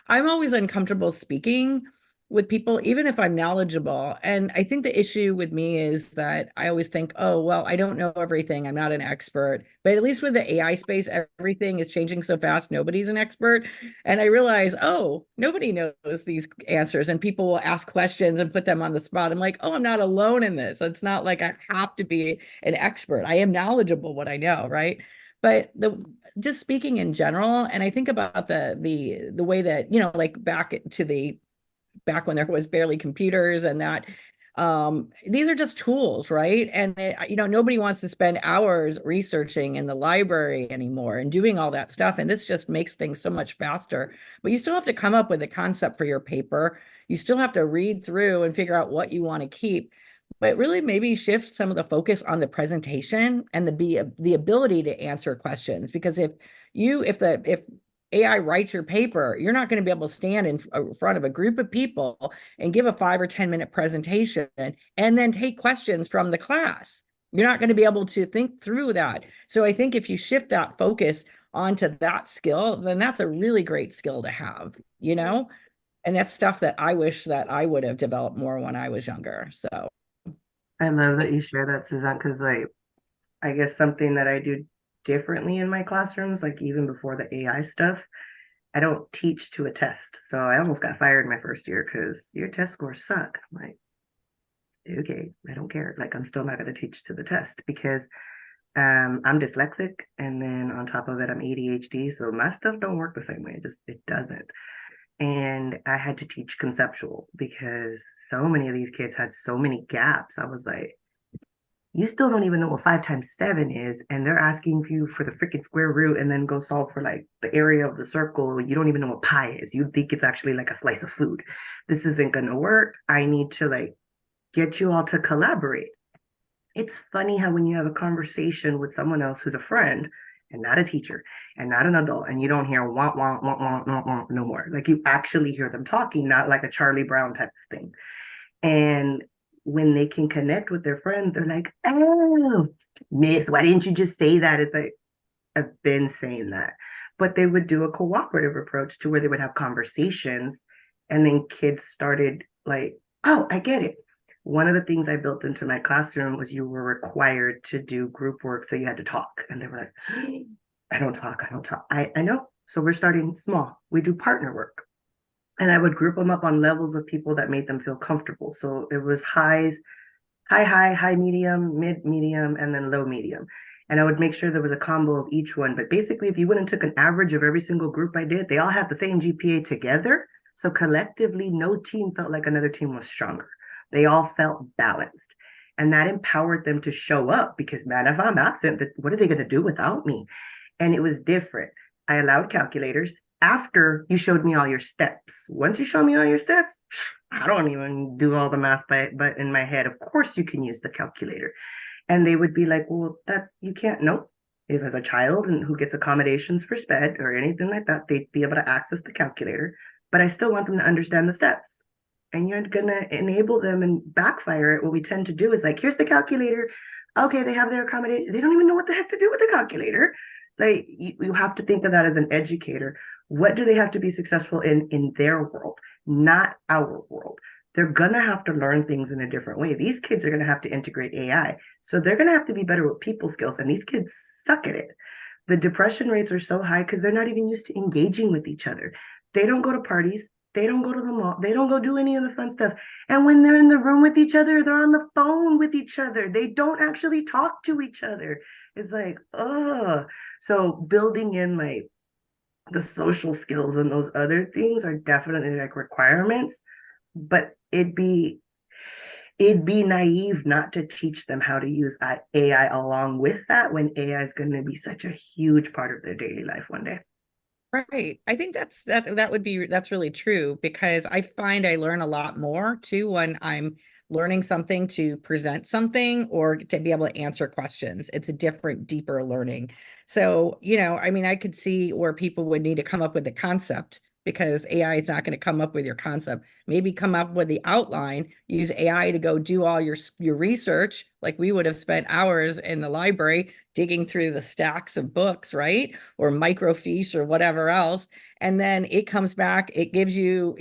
I'm always uncomfortable speaking. with people, even if I'm knowledgeable. And I think the issue with me is that I always think, oh, well, I don't know everything. I'm not an expert. But at least with the AI space, everything is changing so fast, nobody's an expert. And I realize, oh, nobody knows these answers. And people will ask questions and put them on the spot. I'm like, oh, I'm not alone in this. It's not like I have to be an expert. I am knowledgeable what I know, right? But the just speaking in general, and I think about the way that, you know, like back when there was barely computers and that these are just tools, right? And you know, nobody wants to spend hours researching in the library anymore and doing all that stuff, and this just makes things so much faster. But you still have to come up with a concept for your paper. You still have to read through and figure out what you want to keep, but really maybe shift some of the focus on the presentation and the ability to answer questions. Because if AI writes your paper, you're not going to be able to stand in front of a group of people and give a 5 or 10 minute presentation and then take questions from the class. You're not going to be able to think through that. So I think if you shift that focus onto that skill, then that's a really great skill to have, you know? And that's stuff that I wish that I would have developed more when I was younger. So I love that you share that, Suzanne, because like I guess something that I do differently in my classrooms, like even before the AI stuff, I don't teach to a test. So I almost got fired my first year because your test scores suck. I'm like, okay, I don't care. Like I'm still not going to teach to the test because I'm dyslexic, and then on top of it, I'm ADHD. So my stuff don't work the same way. It doesn't. And I had to teach conceptual because so many of these kids had so many gaps. I was like, you still don't even know what 5 times 7 is, and they're asking you for the freaking square root and then go solve for like the area of the circle. You don't even know what pi is. You think it's actually like a slice of food. This isn't going to work. I need to like get you all to collaborate. It's funny how when you have a conversation with someone else who's a friend and not a teacher and not an adult, and you don't hear wah wah wah wah wah, wah no more. Like you actually hear them talking, not like a Charlie Brown type of thing. And when they can connect with their friend, they're like, oh, Miss, why didn't you just say that? It's like, I've been saying that. But they would do a cooperative approach to where they would have conversations. And then kids started like, oh, I get it. One of the things I built into my classroom was you were required to do group work. So you had to talk. And they were like, I don't talk. I don't talk. I know. So we're starting small. We do partner work. And I would group them up on levels of people that made them feel comfortable. So it was high, medium, mid, medium, and then low, medium. And I would make sure there was a combo of each one. But basically, if you went and took an average of every single group I did, they all had the same GPA together. So collectively, no team felt like another team was stronger. They all felt balanced. And that empowered them to show up because, man, if I'm absent, what are they going to do without me? And it was different. I allowed calculators after you showed me all your steps. Once you show me all your steps, I don't even do all the math but in my head. Of course you can use the calculator. And they would be like, well, that you can't. Nope. If as a child and who gets accommodations for SPED or anything like that, they'd be able to access the calculator. But I still want them to understand the steps. And you're gonna enable them and backfire it. What we tend to do is like, here's the calculator. Okay, they have their accommodation. They don't even know what the heck to do with the calculator. Like you have to think of that as an educator. What do they have to be successful in their world, not our world? They're gonna have to learn things in a different way. These kids are gonna have to integrate AI. So they're gonna have to be better with people skills. And these kids suck at it. The depression rates are so high because they're not even used to engaging with each other. They don't go to parties. They don't go to the mall. They don't go do any of the fun stuff. And when they're in the room with each other, they're on the phone with each other. They don't actually talk to each other. It's like, oh. So building in like the social skills and those other things are definitely like requirements, but it'd be naive not to teach them how to use AI along with that when AI is going to be such a huge part of their daily life one day. right. I think that's really true because I find I learn a lot more too when I'm learning something to present something or to be able to answer questions. It's a different, deeper learning. So, you know, I mean, I could see where people would need to come up with a concept because AI is not going to come up with your concept. Maybe come up with the outline, use AI to go do all your research, like we would have spent hours in the library digging through the stacks of books, right? Or microfiche or whatever else. And then it comes back, it gives you,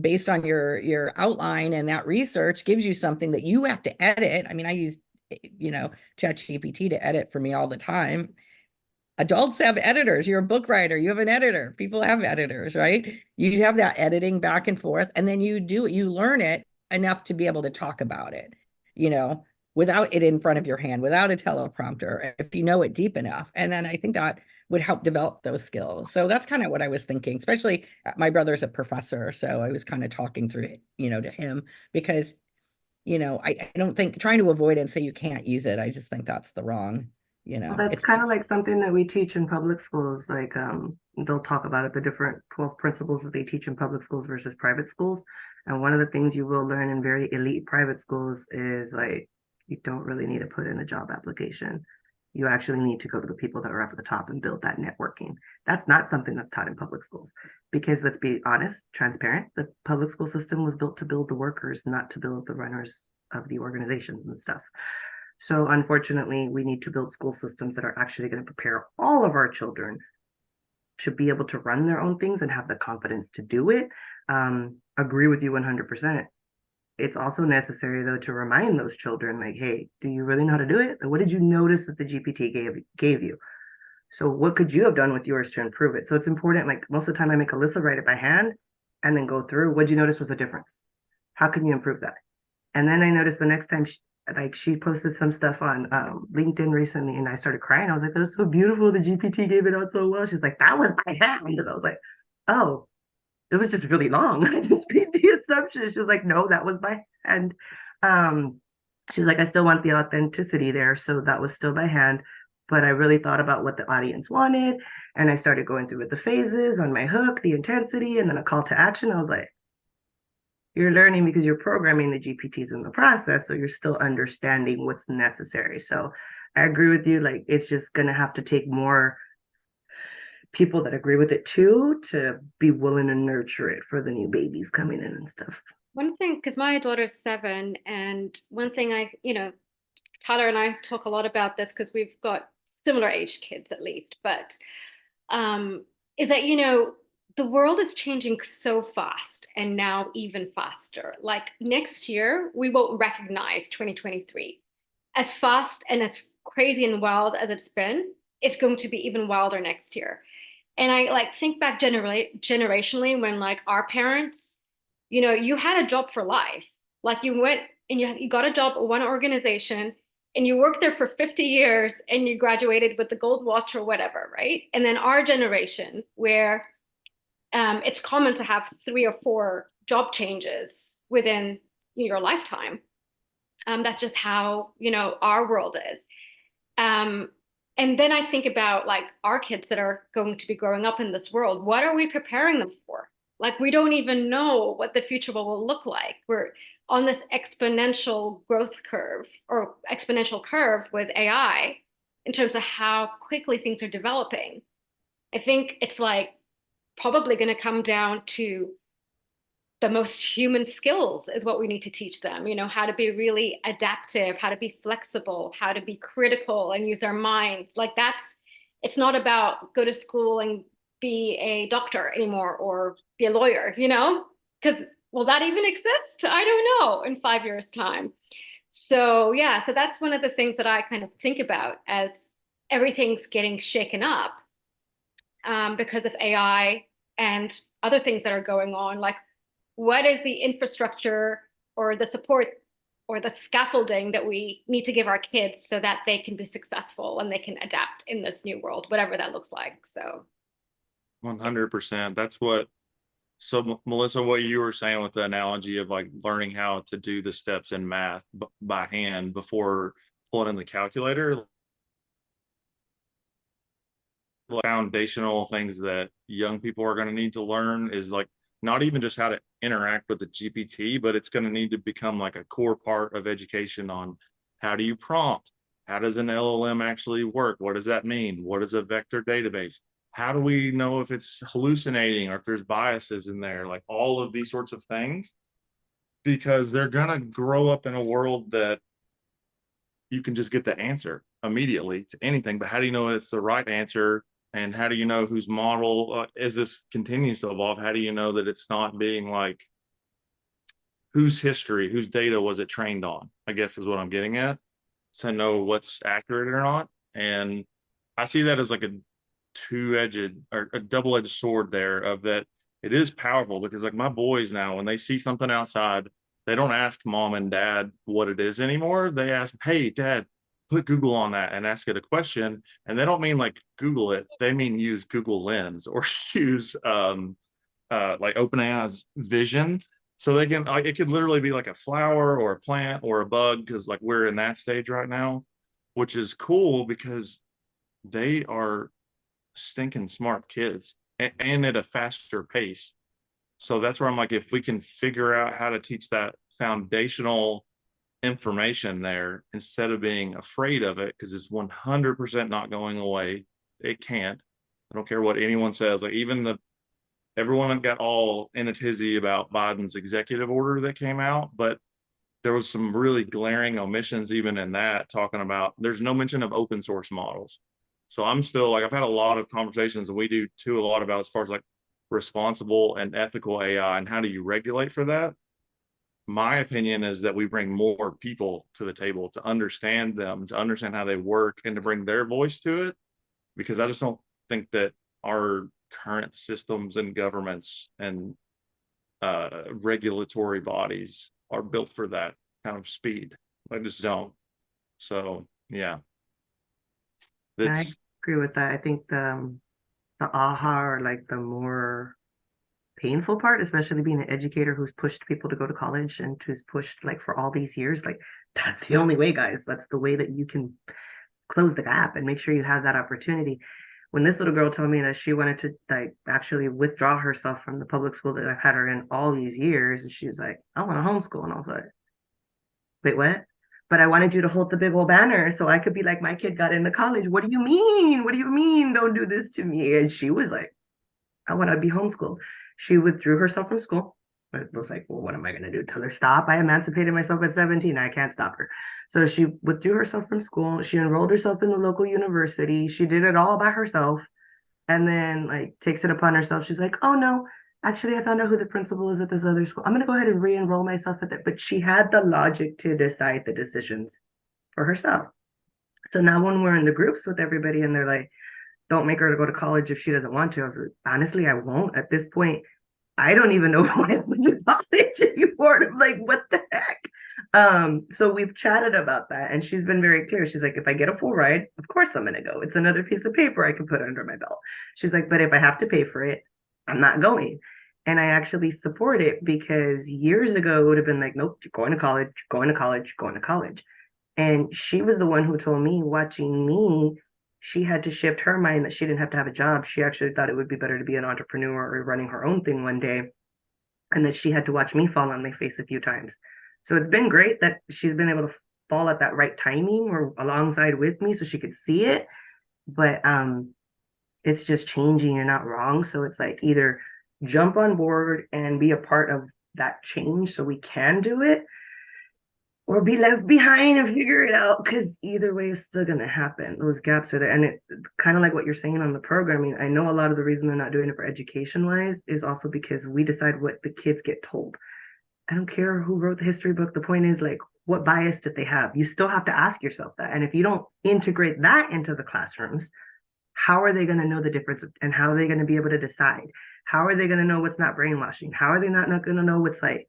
based on your outline and that research, gives you something that you have to edit. I mean, I use, ChatGPT to edit for me all the time. Adults have editors. You're a book writer. You have an editor. People have editors, right? You have that editing back and forth, and then you learn it enough to be able to talk about it, you know, without it in front of your hand, without a teleprompter, if you know it deep enough. And then I think that would help develop those skills. So that's kind of what I was thinking, especially my brother's a professor. So I was kind of talking through it, to him because, I don't think trying to avoid it and say you can't use it. I just think that's the wrong, Well, that's it's kind of like something that we teach in public schools. Like they'll talk about it, the different 12 principles that they teach in public schools versus private schools. And one of the things you will learn in very elite private schools is like you don't really need to put in a job application. You actually need to go to the people that are up at the top and build that networking. That's not something that's taught in public schools because let's be honest, transparent, the public school system was built to build the workers, not to build the runners of the organizations and stuff. So unfortunately, we need to build school systems that are actually going to prepare all of our children to be able to run their own things and have the confidence to do it. Agree with you 100%. It's also necessary though to remind those children, like, hey, do you really know how to do it? What did you notice that the GPT gave you? So what could you have done with yours to improve it? So it's important. Like most of the time, I make Alyssa write it by hand and then go through. What did you notice was a difference? How can you improve that? And then I noticed the next time she posted some stuff on LinkedIn recently and I started crying. I was like, that was so beautiful. The GPT gave it out so well. She's like, that was by hand. And I was like, oh, it was just really long. I just made the assumption. She was like, no, that was by hand. She's like, I still want the authenticity there. So that was still by hand. But I really thought about what the audience wanted. And I started going through with the phases on my hook, the intensity, and then a call to action. I was like, you're learning because you're programming the GPTs in the process. So you're still understanding what's necessary. So I agree with you. Like, it's just going to have to take more people that agree with it too to be willing to nurture it for the new babies coming in and stuff. One thing, because my daughter's 7, and one thing Tyler and I talk a lot about this because we've got similar age kids at least, but is that, the world is changing so fast and now even faster. Like next year, we won't recognize 2023. As fast and as crazy and wild as it's been, it's going to be even wilder next year. And I think back generationally when like our parents, you had a job for life. Like you went and you got a job at one organization and you worked there for 50 years and you graduated with the gold watch or whatever, right? And then our generation where it's common to have 3 or 4 job changes within your lifetime. That's just how, our world is. And then I think about like our kids that are going to be growing up in this world. What are we preparing them for? Like, we don't even know what the future will look like. We're on this exponential growth curve or exponential curve with AI in terms of how quickly things are developing. I think it's like probably going to come down to the most human skills is what we need to teach them, how to be really adaptive, how to be flexible, how to be critical and use our minds. Like it's not about go to school and be a doctor anymore or be a lawyer, because will that even exist? I don't know in 5 years' time. So yeah, so that's one of the things that I kind of think about as everything's getting shaken up because of AI and other things that are going on. Like, what is the infrastructure or the support or the scaffolding that we need to give our kids so that they can be successful and they can adapt in this new world, whatever that looks like. So 100%. So Melissa, what you were saying with the analogy of like learning how to do the steps in math by hand before pulling in the calculator, foundational things that young people are going to need to learn is like not even just how to interact with the GPT, but it's going to need to become like a core part of education on how do you prompt? How does an LLM actually work? What does that mean? What is a vector database? how do we know if it's hallucinating or if there's biases in there? Like all of these sorts of things, because they're gonna grow up in a world that you can just get the answer immediately to anything. But how do you know it's the right answer? And how do you know whose model, as this continues to evolve, how do you know that it's not being like, whose history, whose data was it trained on? I guess is what I'm getting at, to know what's accurate or not. And I see that as like a two-edged or a double-edged sword there, of that it is powerful, because like my boys now, when they see something outside, they don't ask mom and dad what it is anymore. They ask, hey dad, put Google on that and ask it a question. And they don't mean like Google it, they mean use Google Lens or use like OpenAI's vision. So they can, like, it could literally be like a flower or a plant or a bug, because like we're in that stage right now, which is cool because they are stinking smart kids, and at a faster pace. So that's where I'm like, if we can figure out how to teach that foundational information there instead of being afraid of it, because it's 100% not going away. It can't. I don't care what anyone says. Like even everyone got all in a tizzy about Biden's executive order that came out, but there was some really glaring omissions even in that, talking about there's no mention of open source models. So I'm still like, I've had a lot of conversations, and we do too, a lot about as far as like responsible and ethical AI and how do you regulate for that. My opinion is that we bring more people to the table to understand them, to understand how they work, and to bring their voice to it, because I just don't think that our current systems and governments and regulatory bodies are built for that kind of speed. I just don't. So yeah, I that's agree with that. I think the aha, or like the more painful part, especially being an educator who's pushed people to go to college and who's pushed like for all these years, like that's the only way, guys. That's the way that you can close the gap and make sure you have that opportunity. When this little girl told me that she wanted to like actually withdraw herself from the public school that I've had her in all these years, and she's like, I want to homeschool. And I was like, wait, what? But I wanted you to hold the big old banner so I could be like, my kid got into college. What do you mean? What do you mean? Don't do this to me. And she was like, I want to be homeschooled. She withdrew herself from school. I was like, well, what am I going to do? Tell her stop? I emancipated myself at 17. I can't stop her. So she withdrew herself from school. She enrolled herself in the local university. She did it all by herself. And then like takes it upon herself. She's like, oh no, actually I found out who the principal is at this other school. I'm going to go ahead and re-enroll myself at that. But she had the logic to decide the decisions for herself. So now when we're in the groups with everybody and they're like, don't make her to go to college if she doesn't want to. I was like, honestly, I won't. At this point, I don't even know why I went to college anymore. I'm like, what the heck? So we've chatted about that, and she's been very clear. She's like, if I get a full ride, of course I'm gonna go. It's another piece of paper I can put under my belt. She's like, but if I have to pay for it, I'm not going. And I actually support it, because years ago it would have been like, nope, you're going to college, going to college, going to college. And she was the one who told me, watching me, she had to shift her mind that she didn't have to have a job. She actually thought it would be better to be an entrepreneur or running her own thing one day, and that she had to watch me fall on my face a few times. So it's been great that she's been able to fall at that right timing or alongside with me so she could see it. But it's just changing. You're not wrong. So it's like either jump on board and be a part of that change so we can do it, or be left behind and figure it out, because either way is still going to happen. Those gaps are there. And it kind of like what you're saying on the programming, I know a lot of the reason they're not doing it for education wise is also because we decide what the kids get told. I don't care who wrote the history book. The point is, like, what bias did they have? You still have to ask yourself that. And if you don't integrate that into the classrooms, how are they going to know the difference, and how are they going to be able to decide? How are they going to know what's not brainwashing? How are they not going to know what's like,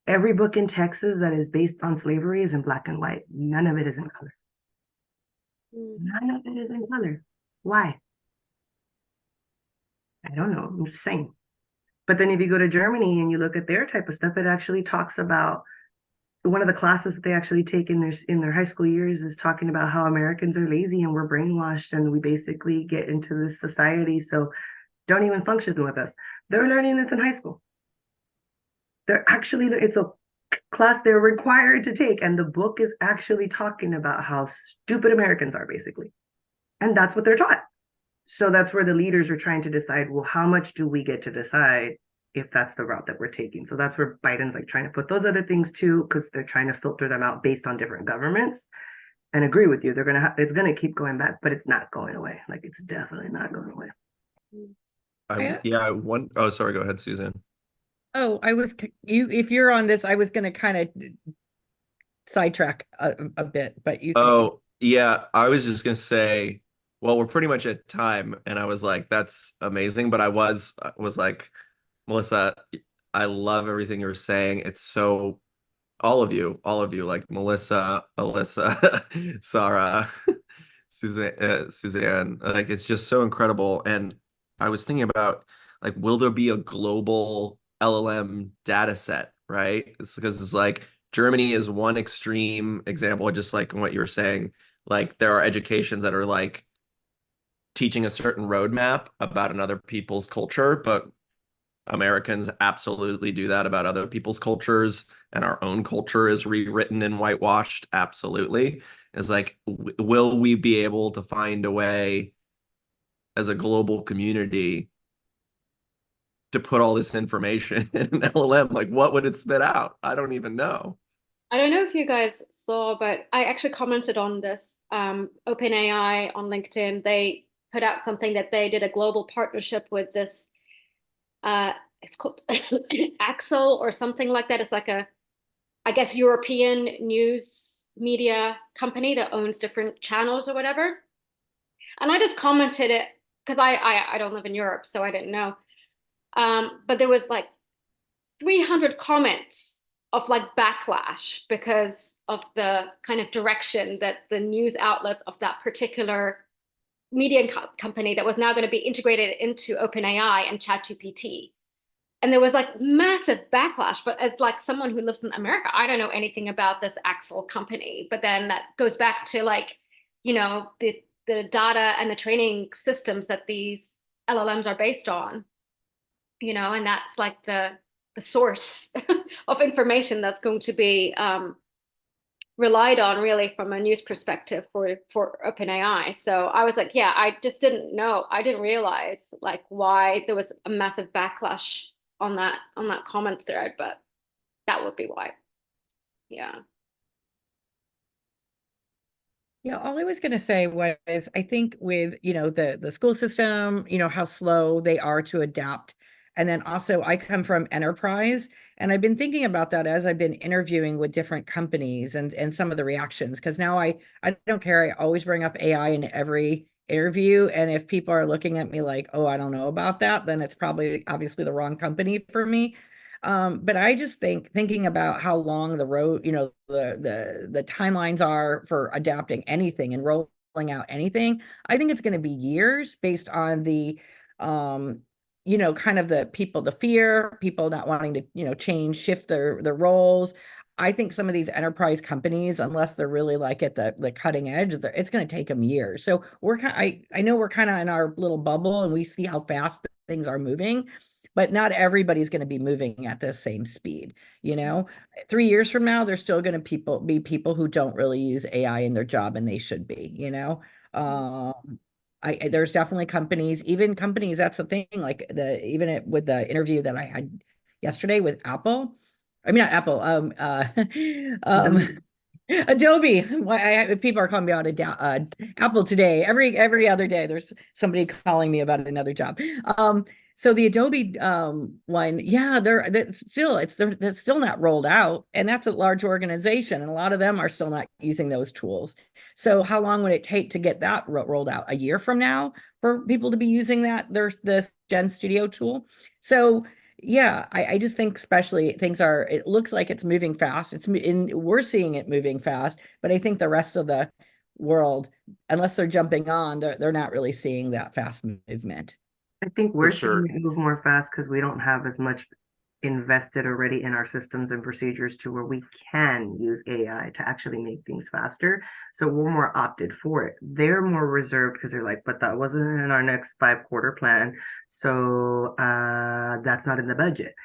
every book in Texas that is based on slavery is in black and white. None of it is in color. None of it is in color. Why? I don't know. I'm just saying. But then if you go to Germany and you look at their type of stuff, it actually talks about, one of the classes that they actually take in their high school years is talking about how Americans are lazy and we're brainwashed and we basically get into this society, so don't even function with us. They're learning this in high school. It's a class they're required to take, and the book is actually talking about how stupid Americans are, basically. And that's what they're taught. So that's where the leaders are trying to decide, well, how much do we get to decide if that's the route that we're taking? So that's where Biden's like trying to put those other things too, because they're trying to filter them out based on different governments. And agree with you, they're gonna it's gonna keep going back, but it's not going away. Like it's definitely not going away. Oh, sorry, go ahead, Suzanne. Oh, if you're on this, I was going to kind of sidetrack a bit, but you can. Oh, yeah, I was just gonna say, well, we're pretty much at time, and I was like, that's amazing, but I was like, Melissa, I love everything you're saying. It's so all of you, like Melissa, Alyssa, Sarah, Suzanne, like it's just so incredible. And I was thinking about like, will there be a global LLM data set, right? It's because it's like Germany is one extreme example, just like what you were saying. Like there are educations that are like teaching a certain roadmap about another people's culture, but Americans absolutely do that about other people's cultures, and our own culture is rewritten and whitewashed. Absolutely. It's like, will we be able to find a way as a global community to put all this information in an LLM? Like, what would it spit out? I don't even know. I don't know if you guys saw, but I actually commented on this. OpenAI on LinkedIn, they put out something that they did a global partnership with this it's called Axel or something like that. It's like a, I guess, European news media company that owns different channels or whatever. And I just commented it because I don't live in Europe, so I didn't know. But there was like 300 comments of like backlash because of the kind of direction that the news outlets of that particular media company that was now going to be integrated into OpenAI and ChatGPT. And there was like massive backlash. But as like someone who lives in America, I don't know anything about this Axel company. But then that goes back to like, the data and the training systems that these LLMs are based on, and that's like the source of information that's going to be relied on really from a news perspective for OpenAI. So I was like, yeah, I just didn't know. I didn't realize like why there was a massive backlash on that comment thread, but that would be why. Yeah. Yeah, all I was going to say was I think with, the school system, how slow they are to adapt. And then also I come from enterprise, and I've been thinking about that as I've been interviewing with different companies and some of the reactions, because now I don't care. I always bring up AI in every interview. And if people are looking at me like, oh, I don't know about that, then it's probably obviously the wrong company for me. But I just thinking about how long the road, the timelines are for adapting anything and rolling out anything. I think it's going to be years based on the, kind of the people, the fear, people not wanting to, change, shift their roles. I think some of these enterprise companies, unless they're really like at the cutting edge, it's going to take them years. So I know we're kind of in our little bubble and we see how fast things are moving, but not everybody's going to be moving at the same speed. 3 years from now, there's still going to be people who don't really use AI in their job, and they should be. There's definitely companies, even companies. That's the thing. Like with the interview that I had yesterday with Apple. I mean, not Apple. Adobe. People are calling me out Apple today. Every other day, there's somebody calling me about another job. So the Adobe one, yeah, that's still not rolled out, and that's a large organization, and a lot of them are still not using those tools. So how long would it take to get that rolled out? A year from now for people to be using the Gen Studio tool? So yeah, I just think especially it looks like it's moving fast. We're seeing it moving fast, but I think the rest of the world, unless they're jumping on, they're not really seeing that fast movement. I think For we're seeing sure. it move more fast because we don't have as much invested already in our systems and procedures to where we can use AI to actually make things faster. So we're more opted for it. They're more reserved because they're like, but that wasn't in our next 5-quarter plan. So that's not in the budget.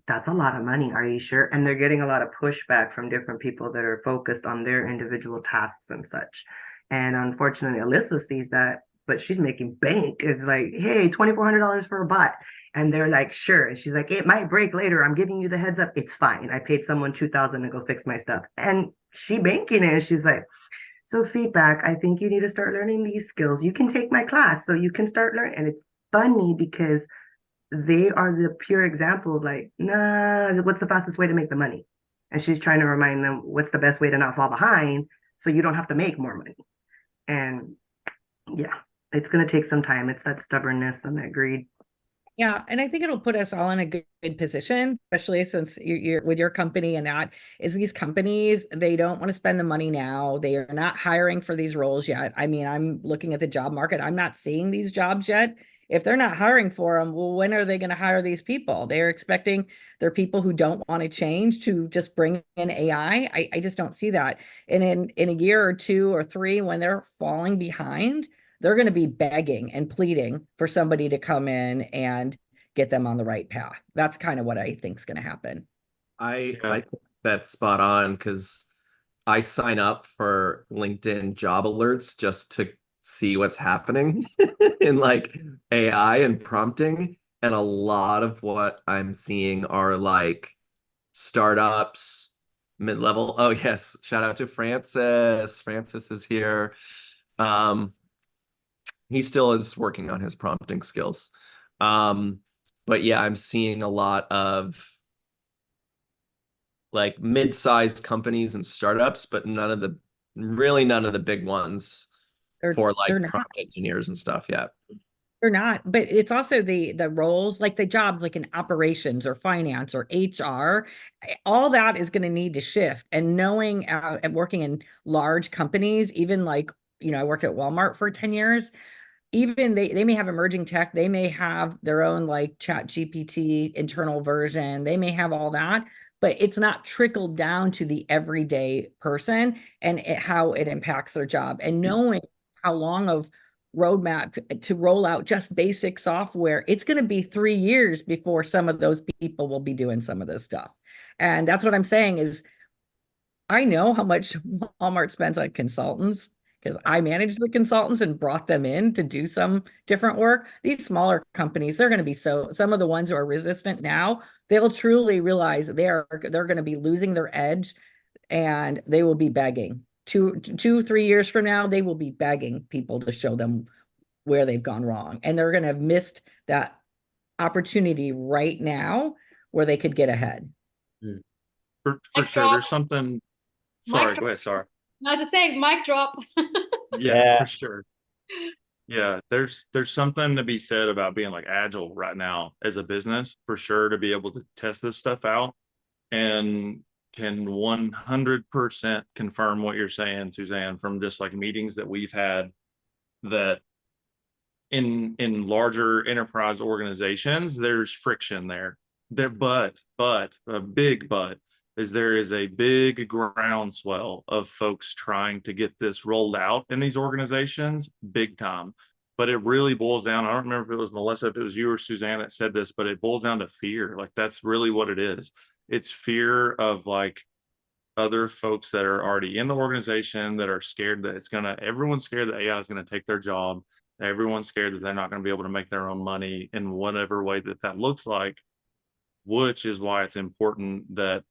That's a lot of money. Are you sure? And they're getting a lot of pushback from different people that are focused on their individual tasks and such. And unfortunately, Alyssa sees that, but she's making bank. It's like, hey, $2,400 for a bot. And they're like, sure. And she's like, it might break later. I'm giving you the heads up. It's fine. I paid someone 2,000 to go fix my stuff. And she banking it. And she's like, so feedback, I think you need to start learning these skills. You can take my class so you can start learning. And it's funny because they are the pure example of like, nah, what's the fastest way to make the money? And she's trying to remind them what's the best way to not fall behind so you don't have to make more money. And yeah, it's going to take some time. It's that stubbornness and that greed. Yeah, and I think it'll put us all in a good position, especially since you're with your company, and that is these companies, they don't want to spend the money now. They are not hiring for these roles yet. I mean, I'm looking at the job market. I'm not seeing these jobs yet. If they're not hiring for them, well, when are they going to hire these people? They're expecting they're people who don't want to change to just bring in AI. I just don't see that. And in a year or two or three, when they're falling behind, they're going to be begging and pleading for somebody to come in and get them on the right path. That's kind of what I think is going to happen. I think that's spot on because I sign up for LinkedIn job alerts just to see what's happening in like AI and prompting. And a lot of what I'm seeing are like startups, mid-level. Oh yes, shout out to Francis. Francis is here. Um, he still is working on his prompting skills. Um, but yeah, I'm seeing a lot of like mid-sized companies and startups, but none of the big ones for They're like not. prompt engineers and stuff. Yeah. They're not, but it's also the roles, like the jobs like in operations or finance or HR, all that is going to need to shift. And knowing and working in large companies, even like, I worked at Walmart for 10 years, even they may have emerging tech, they may have their own like chat GPT internal version, they may have all that, but it's not trickled down to the everyday person and how it impacts their job. And knowing how long of roadmap to roll out just basic software, it's going to be 3 years before some of those people will be doing some of this stuff. And that's what I'm saying is I know how much Walmart spends on consultants because I managed the consultants and brought them in to do some different work. These smaller companies, they're going to be some of the ones who are resistant now, they'll truly realize they're going to be losing their edge and they will be begging. 3 years from now, they will be begging people to show them where they've gone wrong. And they're going to have missed that opportunity right now where they could get ahead. For sure. There's something. Sorry, go ahead. Sorry. I was just saying, mic drop. Yeah, for sure. Yeah, there's something to be said about being like agile right now as a business, for sure, to be able to test this stuff out and can 100% confirm what you're saying, Suzanne, from just like meetings that we've had that in larger enterprise organizations, there's friction there. But a big but is there is a big groundswell of folks trying to get this rolled out in these organizations big time. But it really boils down. I don't remember if it was Melissa, if it was you or Suzanne that said this, but it boils down to fear. Like that's really what it is. It's fear of like other folks that are already in the organization that are scared that everyone's scared that AI is going to take their job. Everyone's scared that they're not going to be able to make their own money in whatever way that looks like, which is why it's important that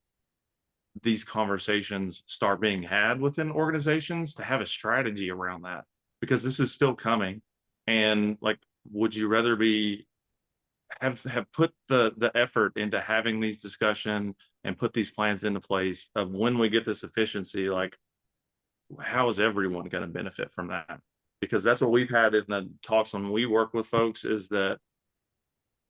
these conversations start being had within organizations to have a strategy around that, because this is still coming. And like, would you rather have put the effort into having these discussion and put these plans into place of when we get this efficiency, like how is everyone going to benefit from that? Because that's what we've had in the talks when we work with folks, is that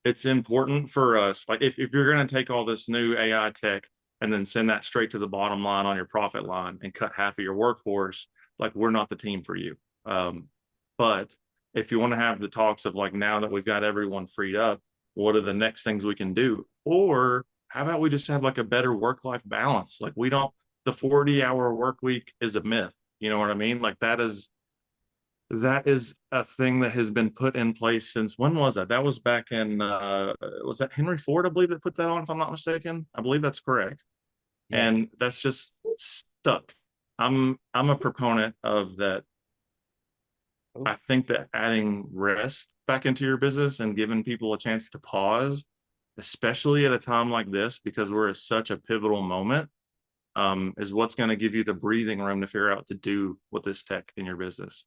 it's important for us. Like if you're going to take all this new AI tech and then send that straight to the bottom line on your profit line and cut half of your workforce, like we're not the team for you. But if you want to have the talks of like, now that we've got everyone freed up, what are the next things we can do? Or how about we just have like a better work-life balance? Like the 40-hour work week is a myth. You know what I mean? Like that is a thing that has been put in place since, when was that? That was back in, was that Henry Ford, I believe, that put that on, if I'm not mistaken? I believe that's correct. Yeah. And that's just stuck. I'm a proponent of that. I think that adding rest back into your business and giving people a chance to pause, especially at a time like this, because we're at such a pivotal moment, is what's going to give you the breathing room to figure out to do with this tech in your business,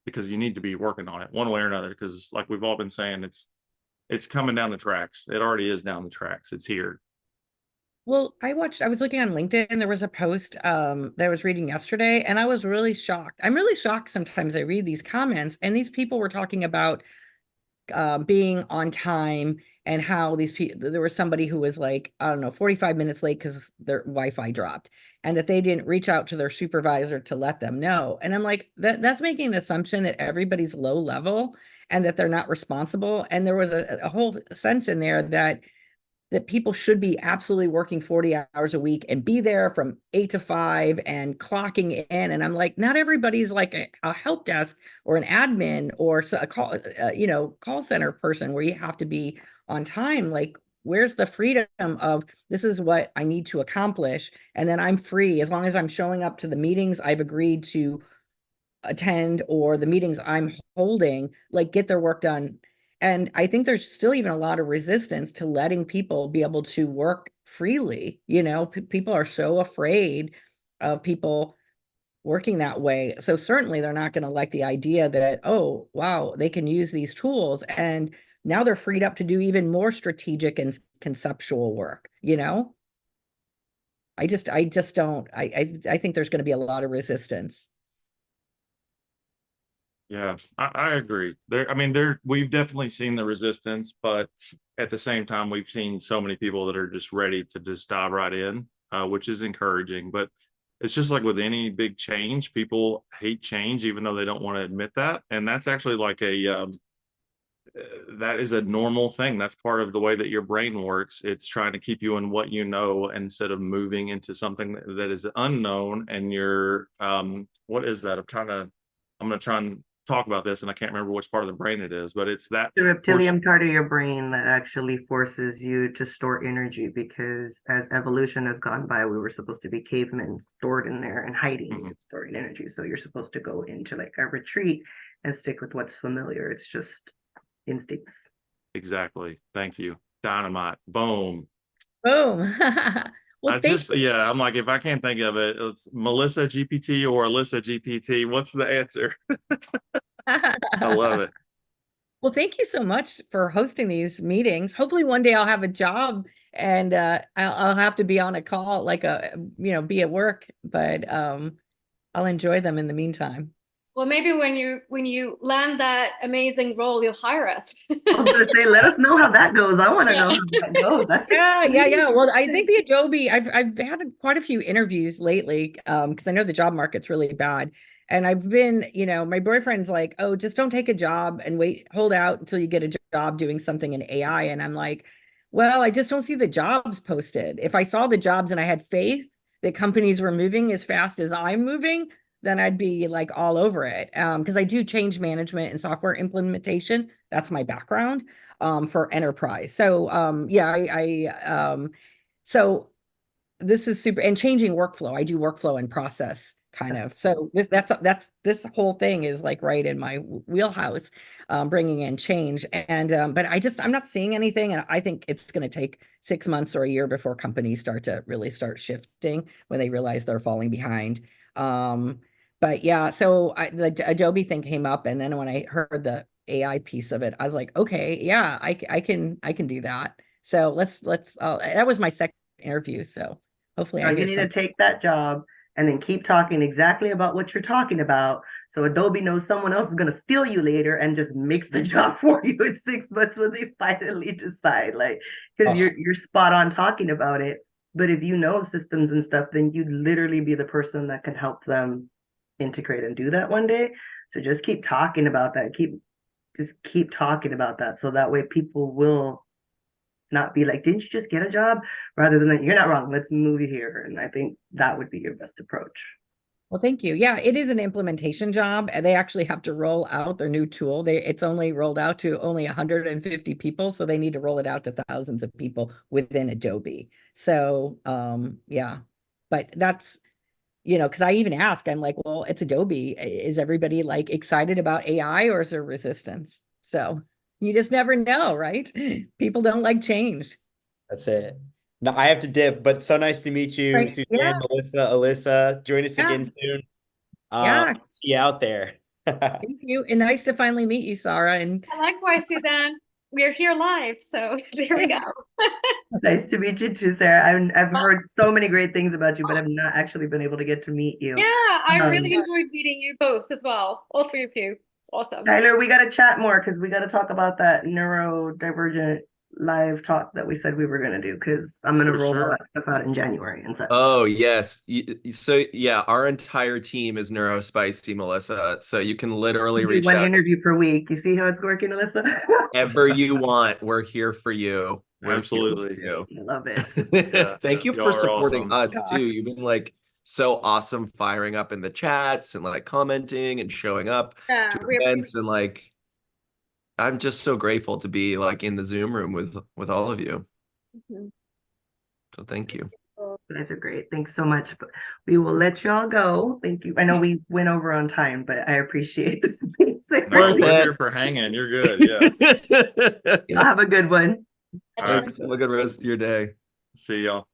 because you need to be working on it one way or another. Because like we've all been saying, it's coming down the tracks. It already is down the tracks. It's here. Well, I was looking on LinkedIn. There was a post that I was reading yesterday, and I was really shocked. I'm really shocked sometimes I read these comments, and these people were talking about being on time and how these people, there was somebody who was like, I don't know, 45 minutes late because their Wi-Fi dropped, and that they didn't reach out to their supervisor to let them know. And I'm like, that's making an assumption that everybody's low level and that they're not responsible. And there was a whole sense in there that people should be absolutely working 40 hours a week and be there from 8 to 5 and clocking in. And I'm like, not everybody's like a help desk or an admin or a call center person where you have to be on time. Like, where's the freedom of this is what I need to accomplish? And then I'm free as long as I'm showing up to the meetings I've agreed to attend or the meetings I'm holding, like get their work done. And I think there's still even a lot of resistance to letting people be able to work freely. People are so afraid of people working that way. So certainly they're not going to like the idea that, oh, wow, they can use these tools. And now they're freed up to do even more strategic and conceptual work. I just don't, I think there's going to be a lot of resistance. Yeah, I agree. We've definitely seen the resistance, but at the same time, we've seen so many people that are just ready to just dive right in, which is encouraging. But it's just like with any big change, people hate change, even though they don't want to admit that. And that's actually like that is a normal thing. That's part of the way that your brain works. It's trying to keep you in what you know instead of moving into something that is unknown. And what is that? I'm going to try and talk about this, and I can't remember which part of the brain it is, but it's that The reptilian part of your brain that actually forces you to store energy, because as evolution has gone by, we were supposed to be cavemen stored in there and hiding and storing energy. So you're supposed to go into like a retreat and stick with what's familiar. It's just instincts. Exactly. Thank you. Dynamite. Boom. Boom. Well, I'm like, if I can't think of it, it's Melissa GPT or Alyssa GPT. What's the answer? I love it. Well, thank you so much for hosting these meetings. Hopefully one day I'll have a job and I'll have to be on a call, like be at work, but I'll enjoy them in the meantime. Well, maybe when you land that amazing role, you'll hire us. I was gonna say, let us know how that goes. I want to know how that goes. That's yeah. Well, I think the Adobe, I've had quite a few interviews lately, because I know the job market's really bad. And I've been, my boyfriend's like, oh, just don't take a job and hold out until you get a job doing something in AI. And I'm like, well, I just don't see the jobs posted. If I saw the jobs and I had faith that companies were moving as fast as I'm moving, then I'd be like all over it. Because I do change management and software implementation. That's my background, for enterprise. So so this is super, and changing workflow. I do workflow and process kind of. So this whole thing is like right in my wheelhouse, bringing in change. And but I'm not seeing anything, and I think it's going to take 6 months or a year before companies start shifting when they realize they're falling behind. But yeah, so the Adobe thing came up, and then when I heard the AI piece of it, I was like, okay, yeah, I can do that. So let's that was my second interview. So hopefully I you hear need something. to take that job and then keep talking exactly about what you're talking about. So Adobe knows someone else is going to steal you later and just makes the job for you in 6 months when they finally decide. Like, because you're spot on talking about it. But if you know systems and stuff, then you'd literally be the person that can help them integrate and do that one day. So just keep talking about that. Keep talking about that. So that way people will not be like, didn't you just get a job? Rather than like, you're not wrong, let's move you here. And I think that would be your best approach. Well, thank you. Yeah, it is an implementation job, and they actually have to roll out their new tool. It's only rolled out to only 150 people, so they need to roll it out to thousands of people within Adobe. So, yeah, but because I even ask, I'm like, well, it's Adobe. Is everybody like excited about AI or is there resistance? So you just never know, right? People don't like change. That's it. No, I have to dip, but so nice to meet you, Right. Suzanne, Yeah. Melissa, Alyssa. Join us Yeah. again soon. Yeah. See you out there. Thank you. And nice to finally meet you, Sarah. And Likewise, Suzanne. We're here live, so there we go. Nice to meet you too, Sarah. I've heard so many great things about you, but I've not actually been able to get to meet you. Yeah, I really enjoyed meeting you both as well. All three of you. It's awesome. Tyler, we got to chat more because we got to talk about that neurodivergent live talk that we said we were going to do because I'm going to roll all that stuff out in January and such. Oh, yes. So, yeah, our entire team is neurospicy, Melissa. So you can literally Do reach one out interview per week. You see how it's working, Alyssa? ever you want. We're here for you. Absolutely. I love it. Thank you Y'all for are supporting awesome. us too. You've been like so awesome, firing up in the chats and like commenting and showing up to events, and like I'm just so grateful to be like in the Zoom room with all of you. So thank you. You guys are great. Thanks so much. But we will let y'all go. Thank you. I know we went over on time, but I appreciate the No, we're here for hanging. You're good. Yeah. Y'all have a good one. Thanks. Have a good rest of your day. See y'all.